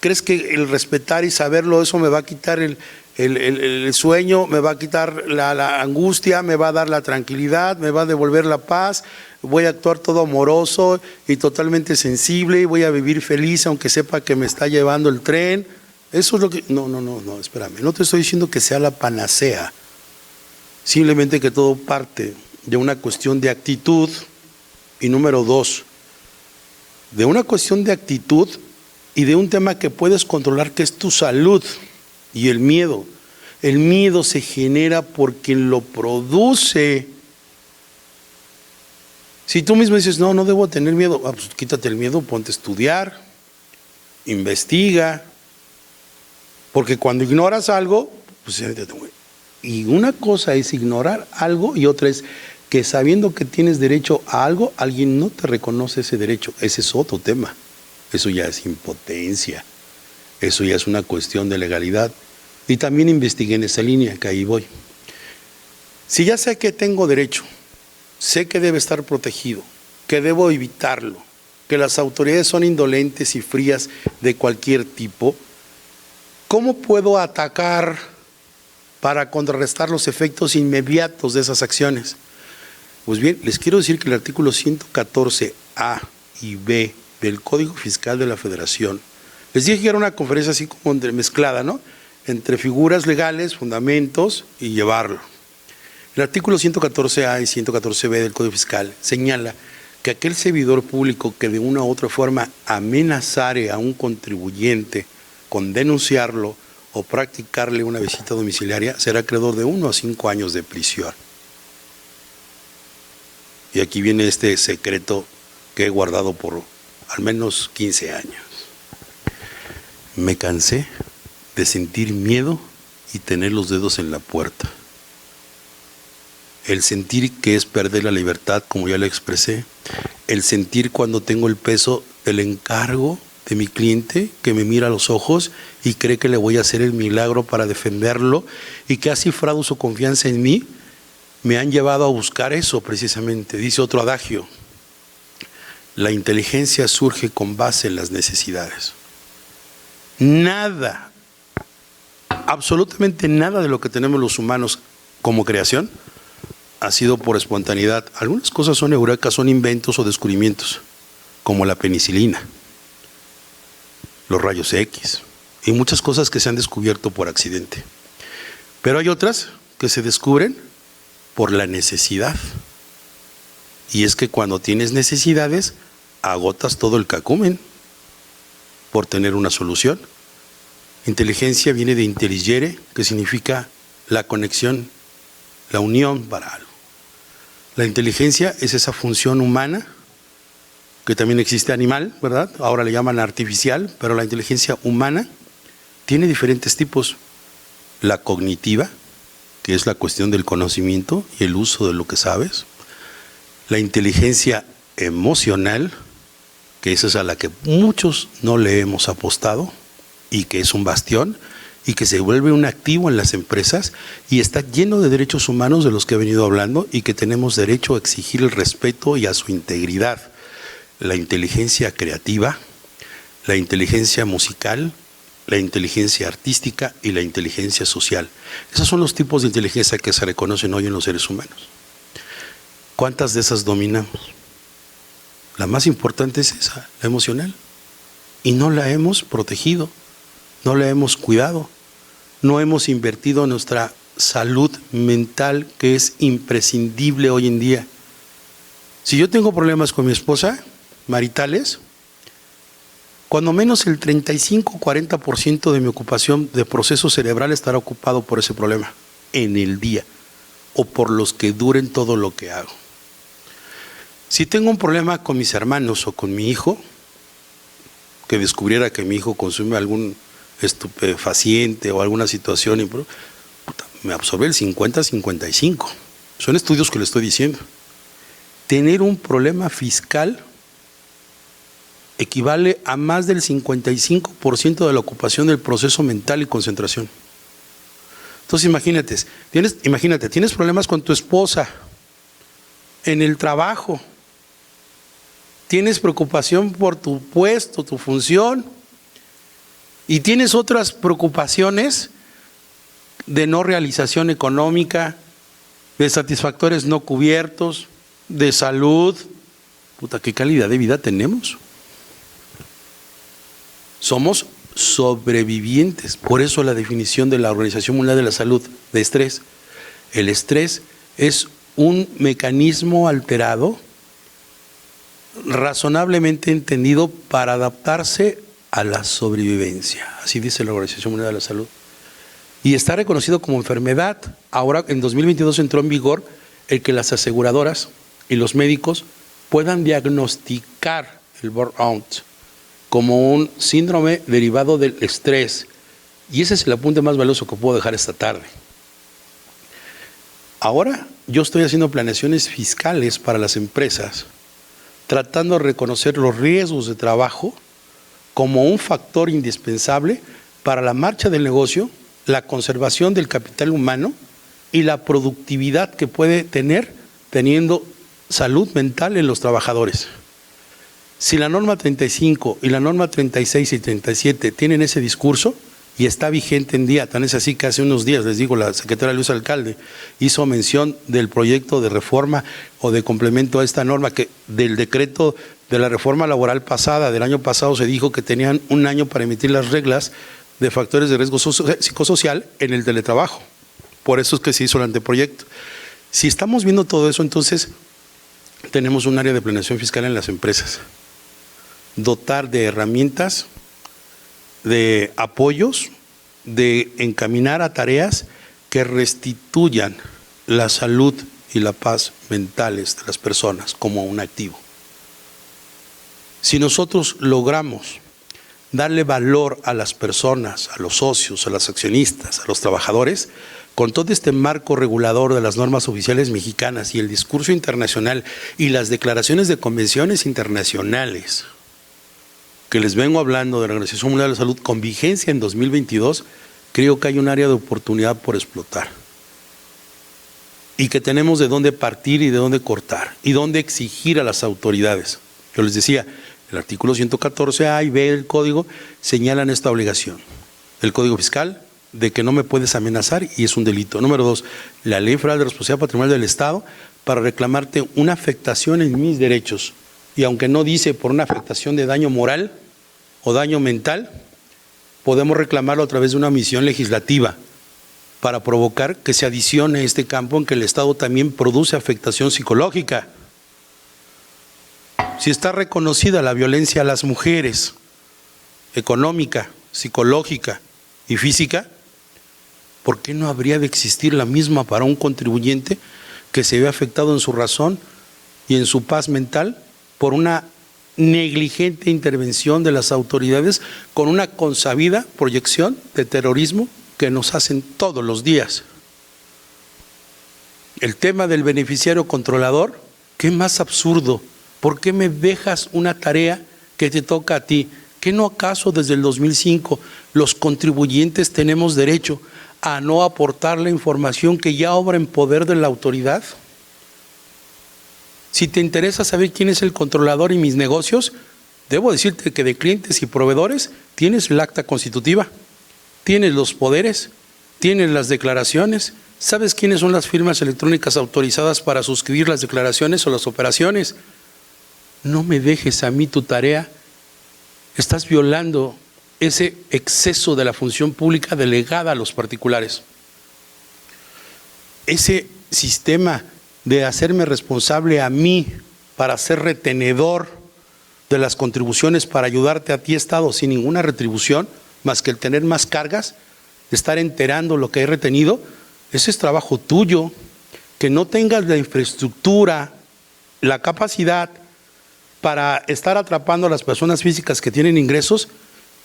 B: ¿Crees que el respetar y saberlo, eso me va a quitar el sueño, me va a quitar la angustia, me va a dar la tranquilidad, me va a devolver la paz? Voy a actuar todo amoroso y totalmente sensible y voy a vivir feliz aunque sepa que me está llevando el tren. Eso es lo que… No, espérame. No te estoy diciendo que sea la panacea. Simplemente que todo parte de una cuestión de actitud y número 2, de una cuestión de actitud y de un tema que puedes controlar que es tu salud y el miedo. El miedo se genera por quien lo produce. Si tú mismo dices, no debo tener miedo, pues quítate el miedo, ponte a estudiar, investiga, porque cuando ignoras algo, pues y una cosa es ignorar algo y otra es que sabiendo que tienes derecho a algo, alguien no te reconoce ese derecho. Ese es otro tema. Eso ya es impotencia. Eso ya es una cuestión de legalidad. Y también investigué en esa línea, que ahí voy. Si ya sé que tengo derecho, sé que debe estar protegido, que debo evitarlo, que las autoridades son indolentes y frías de cualquier tipo, ¿cómo puedo atacar para contrarrestar los efectos inmediatos de esas acciones? Pues bien, les quiero decir que el artículo 114A y B del Código Fiscal de la Federación, les dije que era una conferencia así como mezclada, ¿no? Entre figuras legales, fundamentos y llevarlo. El artículo 114A y 114B del Código Fiscal señala que aquel servidor público que de una u otra forma amenazare a un contribuyente con denunciarlo o practicarle una visita domiciliaria, será acreedor de 1 a 5 años de prisión. Y aquí viene este secreto que he guardado por al menos 15 años. Me cansé de sentir miedo y tener los dedos en la puerta. El sentir que es perder la libertad, como ya lo expresé. El sentir cuando tengo el peso del encargo de mi cliente que me mira a los ojos y cree que le voy a hacer el milagro para defenderlo y que ha cifrado su confianza en mí, me han llevado a buscar eso precisamente. Dice otro adagio: la inteligencia surge con base en las necesidades. Nada, absolutamente nada de lo que tenemos los humanos como creación ha sido por espontaneidad. Algunas cosas son eureka, son inventos o descubrimientos, como la penicilina, los rayos X y muchas cosas que se han descubierto por accidente. Pero hay otras que se descubren por la necesidad. Y es que cuando tienes necesidades, agotas todo el cacumen por tener una solución. Inteligencia viene de intelligere, que significa la conexión, la unión para algo. La inteligencia es esa función humana, que también existe animal, ¿verdad? Ahora le llaman artificial, pero la inteligencia humana tiene diferentes tipos. La cognitiva, que es la cuestión del conocimiento y el uso de lo que sabes. La inteligencia emocional, que esa es a la que muchos no le hemos apostado y que es un bastión y que se vuelve un activo en las empresas y está lleno de derechos humanos de los que he venido hablando y que tenemos derecho a exigir el respeto y a su integridad. La inteligencia creativa, la inteligencia musical, la inteligencia artística y la inteligencia social. Esos son los tipos de inteligencia que se reconocen hoy en los seres humanos. ¿Cuántas de esas dominamos? La más importante es esa, la emocional. Y no la hemos protegido, no la hemos cuidado, no hemos invertido en nuestra salud mental, que es imprescindible hoy en día. Si yo tengo problemas con mi esposa, maritales, cuando menos el 35-40% de mi ocupación de proceso cerebral estará ocupado por ese problema en el día o por los que duren todo lo que hago. Si tengo un problema con mis hermanos o con mi hijo, que descubriera que mi hijo consume algún estupefaciente o alguna situación, me absorbe el 50-55. Son estudios que le estoy diciendo. Tener un problema fiscal equivale a más del 55% de la ocupación del proceso mental y concentración. Entonces imagínate, tienes problemas con tu esposa, en el trabajo, tienes preocupación por tu puesto, tu función, y tienes otras preocupaciones de no realización económica, de satisfactores no cubiertos, de salud. ¿Qué calidad de vida tenemos? Somos sobrevivientes. Por eso la definición de la Organización Mundial de la Salud de estrés. El estrés es un mecanismo alterado, razonablemente entendido para adaptarse a la sobrevivencia. Así dice la Organización Mundial de la Salud. Y está reconocido como enfermedad. Ahora, en 2022 entró en vigor el que las aseguradoras y los médicos puedan diagnosticar el burnout como un síndrome derivado del estrés. Y ese es el apunte más valioso que puedo dejar esta tarde. Ahora yo estoy haciendo planeaciones fiscales para las empresas, tratando de reconocer los riesgos de trabajo como un factor indispensable para la marcha del negocio, la conservación del capital humano y la productividad que puede tener teniendo salud mental en los trabajadores. Si la norma 35 y la norma 36 y 37 tienen ese discurso y está vigente en día, tan es así que hace unos días, les digo, la secretaria Luis Alcalde hizo mención del proyecto de reforma o de complemento a esta norma, que del decreto de la reforma laboral pasada, del año pasado, se dijo que tenían un año para emitir las reglas de factores de riesgo psicosocial en el teletrabajo. Por eso es que se hizo el anteproyecto. Si estamos viendo todo eso, entonces tenemos un área de planeación fiscal en las empresas. Dotar de herramientas de apoyos, de encaminar a tareas que restituyan la salud y la paz mentales de las personas como un activo. Si nosotros logramos darle valor a las personas, a los socios, a los accionistas, a los trabajadores, con todo este marco regulador de las normas oficiales mexicanas y el discurso internacional y las declaraciones de convenciones internacionales que les vengo hablando de la Organización Mundial de la Salud con vigencia en 2022, creo que hay un área de oportunidad por explotar y que tenemos de dónde partir y de dónde cortar y dónde exigir a las autoridades. Yo les decía, el artículo 114A y B del Código señalan esta obligación. El Código Fiscal, de que no me puedes amenazar y es un delito. Número 2, la Ley Federal de Responsabilidad Patrimonial del Estado para reclamarte una afectación en mis derechos. Y aunque no dice por una afectación de daño moral o daño mental, podemos reclamarlo a través de una omisión legislativa para provocar que se adicione este campo en que el Estado también produce afectación psicológica. Si está reconocida la violencia a las mujeres, económica, psicológica y física, ¿por qué no habría de existir la misma para un contribuyente que se ve afectado en su razón y en su paz mental por una negligente intervención de las autoridades con una consabida proyección de terrorismo que nos hacen todos los días? El tema del beneficiario controlador, ¿qué más absurdo? ¿Por qué me dejas una tarea que te toca a ti? ¿Qué no acaso desde el 2005 los contribuyentes tenemos derecho a no aportar la información que ya obra en poder de la autoridad? Si te interesa saber quién es el controlador y mis negocios, debo decirte que de clientes y proveedores tienes el acta constitutiva, tienes los poderes, tienes las declaraciones, sabes quiénes son las firmas electrónicas autorizadas para suscribir las declaraciones o las operaciones. No me dejes a mí tu tarea. Estás violando ese exceso de la función pública delegada a los particulares. Ese sistema de hacerme responsable a mí para ser retenedor de las contribuciones para ayudarte a ti, Estado, sin ninguna retribución, más que el tener más cargas, estar enterando lo que he retenido, ese es trabajo tuyo. Que no tengas la infraestructura, la capacidad para estar atrapando a las personas físicas que tienen ingresos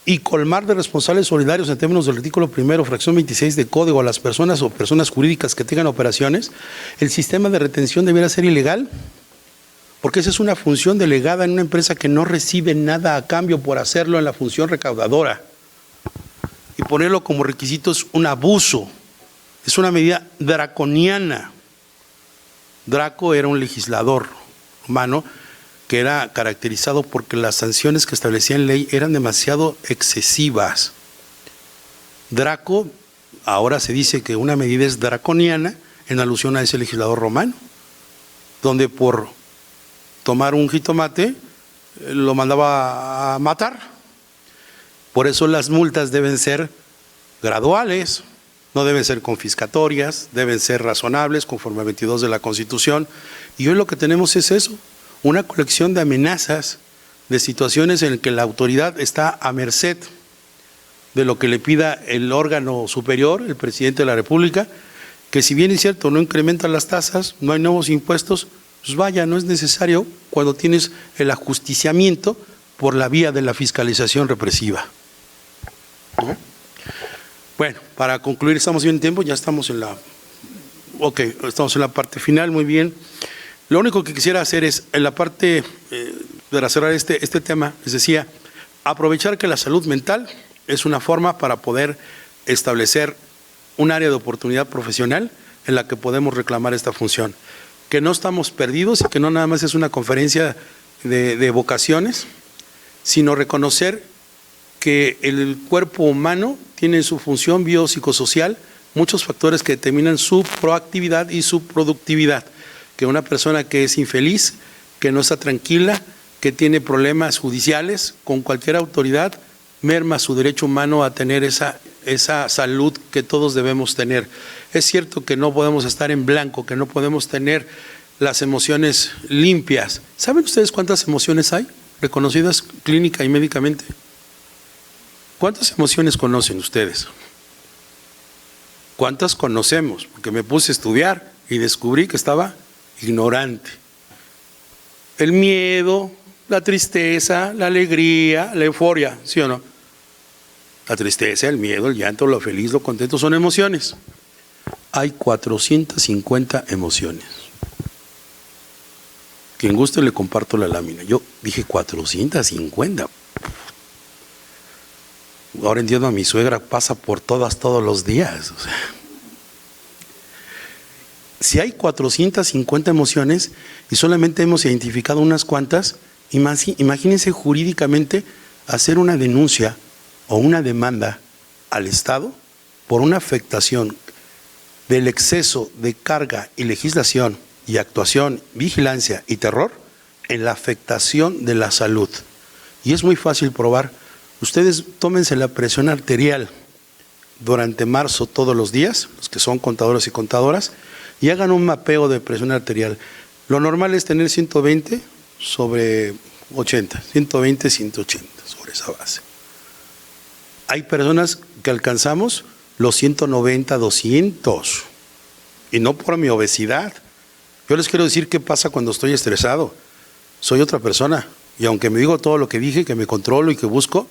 B: y colmar de responsables solidarios en términos del artículo 1, fracción 26 del Código a las personas o personas jurídicas que tengan operaciones, el sistema de retención debiera ser ilegal, porque esa es una función delegada en una empresa que no recibe nada a cambio por hacerlo en la función recaudadora. Y ponerlo como requisito es un abuso, es una medida draconiana. Draco era un legislador romano que era caracterizado porque las sanciones que establecía en ley eran demasiado excesivas. Draco, ahora se dice que una medida es draconiana en alusión a ese legislador romano, donde por tomar un jitomate lo mandaba a matar. Por eso las multas deben ser graduales, no deben ser confiscatorias, deben ser razonables conforme a 22 de la Constitución. Y hoy lo que tenemos es eso, una colección de amenazas, de situaciones en las que la autoridad está a merced de lo que le pida el órgano superior, el presidente de la República, que si bien es cierto no incrementan las tasas, no hay nuevos impuestos, pues vaya, no es necesario cuando tienes el ajusticiamiento por la vía de la fiscalización represiva. ¿No? Bueno, para concluir, estamos bien en tiempo, ya estamos en la parte final, muy bien. Lo único que quisiera hacer es, en la parte, para cerrar este tema, les decía, aprovechar que la salud mental es una forma para poder establecer un área de oportunidad profesional en la que podemos reclamar esta función. Que no estamos perdidos y que no nada más es una conferencia de vocaciones, sino reconocer que el cuerpo humano tiene en su función biopsicosocial muchos factores que determinan su proactividad y su productividad. Que una persona que es infeliz, que no está tranquila, que tiene problemas judiciales con cualquier autoridad, merma su derecho humano a tener esa salud que todos debemos tener. Es cierto que no podemos estar en blanco, que no podemos tener las emociones limpias. ¿Saben ustedes cuántas emociones hay reconocidas clínica y médicamente? ¿Cuántas emociones conocen ustedes? ¿Cuántas conocemos? Porque me puse a estudiar y descubrí que estaba ignorante. El miedo, la tristeza, la alegría, la euforia, ¿sí o no? La tristeza, el miedo, el llanto, lo feliz, lo contento son emociones. Hay 450 emociones. Quien guste le comparto la lámina. Yo dije 450. Ahora entiendo, a mi suegra pasa por todas todos los días. O sea, si hay 450 emociones y solamente hemos identificado unas cuantas, imagínense jurídicamente hacer una denuncia o una demanda al Estado por una afectación del exceso de carga y legislación y actuación, vigilancia y terror en la afectación de la salud. Y es muy fácil probar. Ustedes tómense la presión arterial durante marzo todos los días, los que son contadores y contadoras, y hagan un mapeo de presión arterial. Lo normal es tener 120 sobre 80, 120, 180 sobre esa base. Hay personas que alcanzamos los 190, 200, y no por mi obesidad. Yo les quiero decir qué pasa cuando estoy estresado. Soy otra persona, y aunque me digo todo lo que dije, que me controlo y que busco,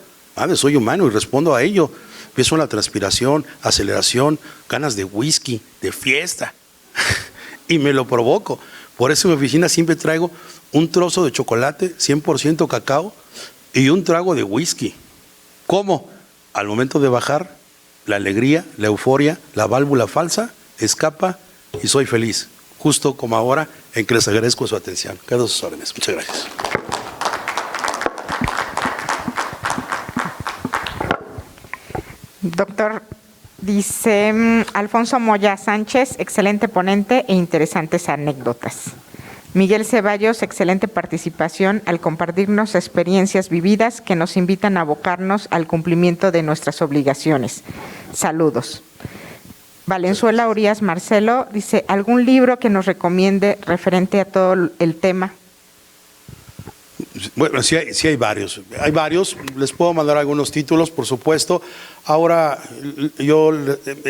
B: soy humano y respondo a ello. Empiezo la transpiración, aceleración, ganas de whisky, de fiesta, y me lo provoco. Por eso en mi oficina siempre traigo un trozo de chocolate, 100% cacao, y un trago de whisky. ¿Cómo? Al momento de bajar, la alegría, la euforia, la válvula falsa, escapa y soy feliz. Justo como ahora, en que les agradezco su atención. Quedo a sus órdenes. Muchas gracias.
A: Doctor, dice Alfonso Moya Sánchez, excelente ponente e interesantes anécdotas. Miguel Ceballos, excelente participación al compartirnos experiencias vividas que nos invitan a abocarnos al cumplimiento de nuestras obligaciones. Saludos. Valenzuela Urias Marcelo dice, ¿algún libro que nos recomiende referente a todo el tema?
B: Bueno, sí hay varios. Hay varios, les puedo mandar algunos títulos, por supuesto. Ahora,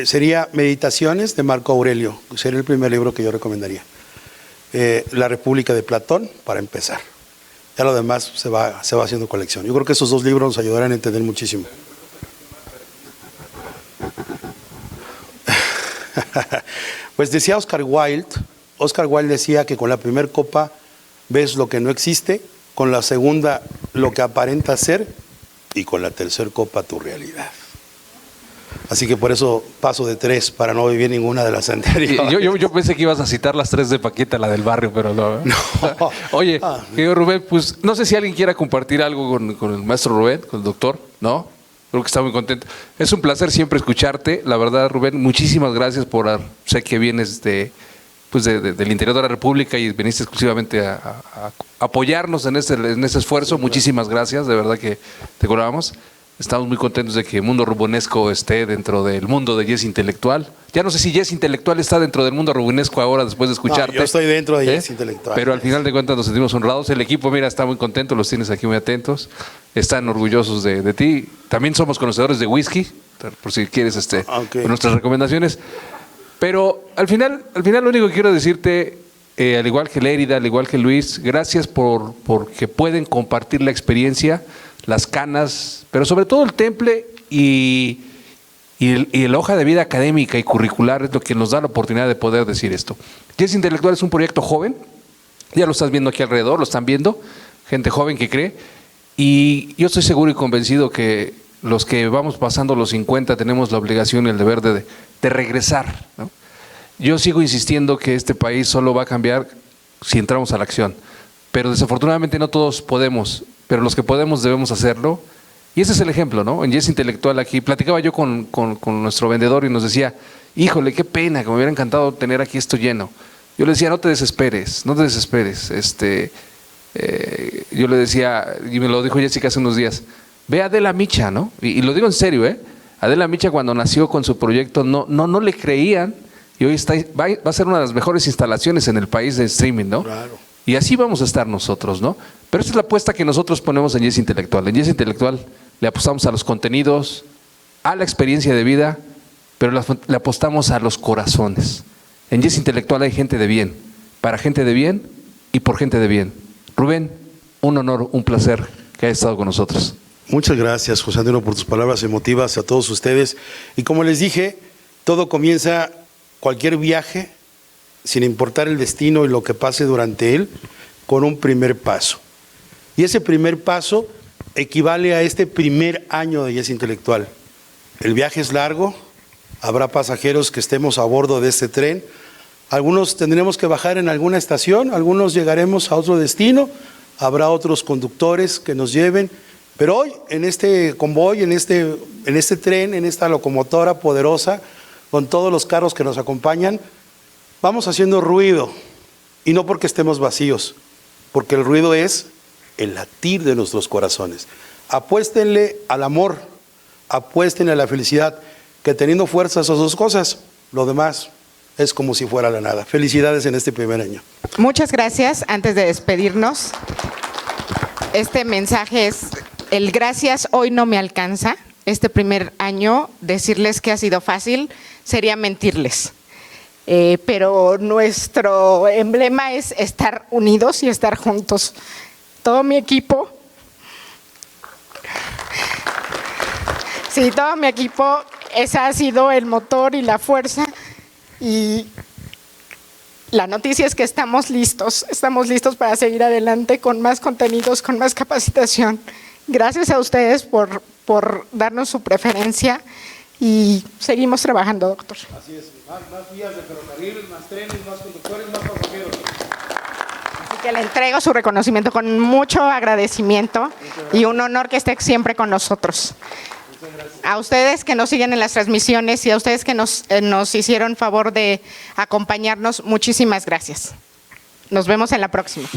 B: sería Meditaciones de Marco Aurelio, sería el primer libro que yo recomendaría. La República de Platón, para empezar. Ya lo demás se va haciendo colección. Yo creo que esos dos libros nos ayudarán a entender muchísimo. Pues decía Oscar Wilde decía que con la primera copa ves lo que no existe, con la segunda lo que aparenta ser y con la tercera copa tu realidad. Así que por eso paso de 3 para no vivir ninguna de las anteriores.
C: Yo pensé que ibas a citar las 3 de Paquita, la del barrio, pero no.
B: No.
C: Oye, querido Rubén, pues no sé si alguien quiera compartir algo con el maestro Rubén, con el doctor, ¿no? Creo que está muy contento. Es un placer siempre escucharte. La verdad, Rubén, muchísimas gracias por... Sé que vienes del interior de la República y viniste exclusivamente a apoyarnos en ese esfuerzo. Sí, muchísimas gracias, de verdad que te colaboramos. Estamos muy contentos de que Mundo Rubenesco esté dentro del mundo de Yes Intelectual. Ya no sé si Yes Intelectual está dentro del Mundo Rubenesco ahora después de escucharte.
B: No, yo estoy dentro de Yes Intelectual.
C: Pero al final de cuentas nos sentimos honrados. El equipo, mira, está muy contento, los tienes aquí muy atentos. Están orgullosos de ti. También somos conocedores de whisky, por si quieres
B: Okay.
C: nuestras recomendaciones. Pero al final lo único que quiero decirte, al igual que Lérida, al igual que Luis, gracias porque pueden compartir la experiencia, las canas, pero sobre todo el temple y la hoja de vida académica y curricular es lo que nos da la oportunidad de poder decir esto. Yes Intelectual es un proyecto joven, ya lo estás viendo aquí alrededor, lo están viendo, gente joven que cree, y yo estoy seguro y convencido que los que vamos pasando los 50 tenemos la obligación y el deber de regresar, ¿no? Yo sigo insistiendo que este país solo va a cambiar si entramos a la acción, pero desafortunadamente no todos podemos, pero los que podemos debemos hacerlo, y ese es el ejemplo, ¿no? En Yes Intelectual aquí, platicaba yo con nuestro vendedor y nos decía, híjole, qué pena, que me hubiera encantado tener aquí esto lleno. Yo le decía, no te desesperes, yo le decía, y me lo dijo Jessica hace unos días, ve a Adela Micha, ¿no? Y lo digo en serio, Adela Micha cuando nació con su proyecto no le creían, y hoy va a ser una de las mejores instalaciones en el país de streaming, ¿no?
B: Claro.
C: Y así vamos a estar nosotros, ¿no? Pero esa es la apuesta que nosotros ponemos en Yes Intelectual. En Yes Intelectual le apostamos a los contenidos, a la experiencia de vida, pero le apostamos a los corazones. En Yes Intelectual hay gente de bien, para gente de bien y por gente de bien. Rubén, un honor, un placer que hayas estado con nosotros.
B: Muchas gracias, José Antonio, por tus palabras emotivas a todos ustedes. Y como les dije, todo comienza, cualquier viaje, sin importar el destino y lo que pase durante él, con un primer paso. Y ese primer paso equivale a este primer año de Yes Intelectual. El viaje es largo, habrá pasajeros que estemos a bordo de este tren. Algunos tendremos que bajar en alguna estación, algunos llegaremos a otro destino, habrá otros conductores que nos lleven. Pero hoy, en este convoy, en este tren, en esta locomotora poderosa, con todos los carros que nos acompañan, vamos haciendo ruido. Y no porque estemos vacíos, porque el ruido es el latir de nuestros corazones. Apuéstenle al amor, apuéstenle a la felicidad, que teniendo fuerzas esas dos cosas, lo demás es como si fuera la nada. Felicidades en este primer año.
A: Muchas gracias. Antes de despedirnos, este mensaje es: el gracias hoy no me alcanza. Este primer año, decirles que ha sido fácil sería mentirles. Pero nuestro emblema es estar unidos y estar juntos. Todo mi equipo, ese ha sido el motor y la fuerza. Y la noticia es que estamos listos para seguir adelante con más contenidos, con más capacitación. Gracias a ustedes por darnos su preferencia y seguimos trabajando, doctor.
B: Así es, más vías de ferrocarril, más trenes, más conductores, más pasajeros.
A: Así que le entrego su reconocimiento con mucho agradecimiento y un honor que esté siempre con nosotros. A ustedes que nos siguen en las transmisiones y a ustedes que nos hicieron favor de acompañarnos, muchísimas gracias. Nos vemos en la próxima.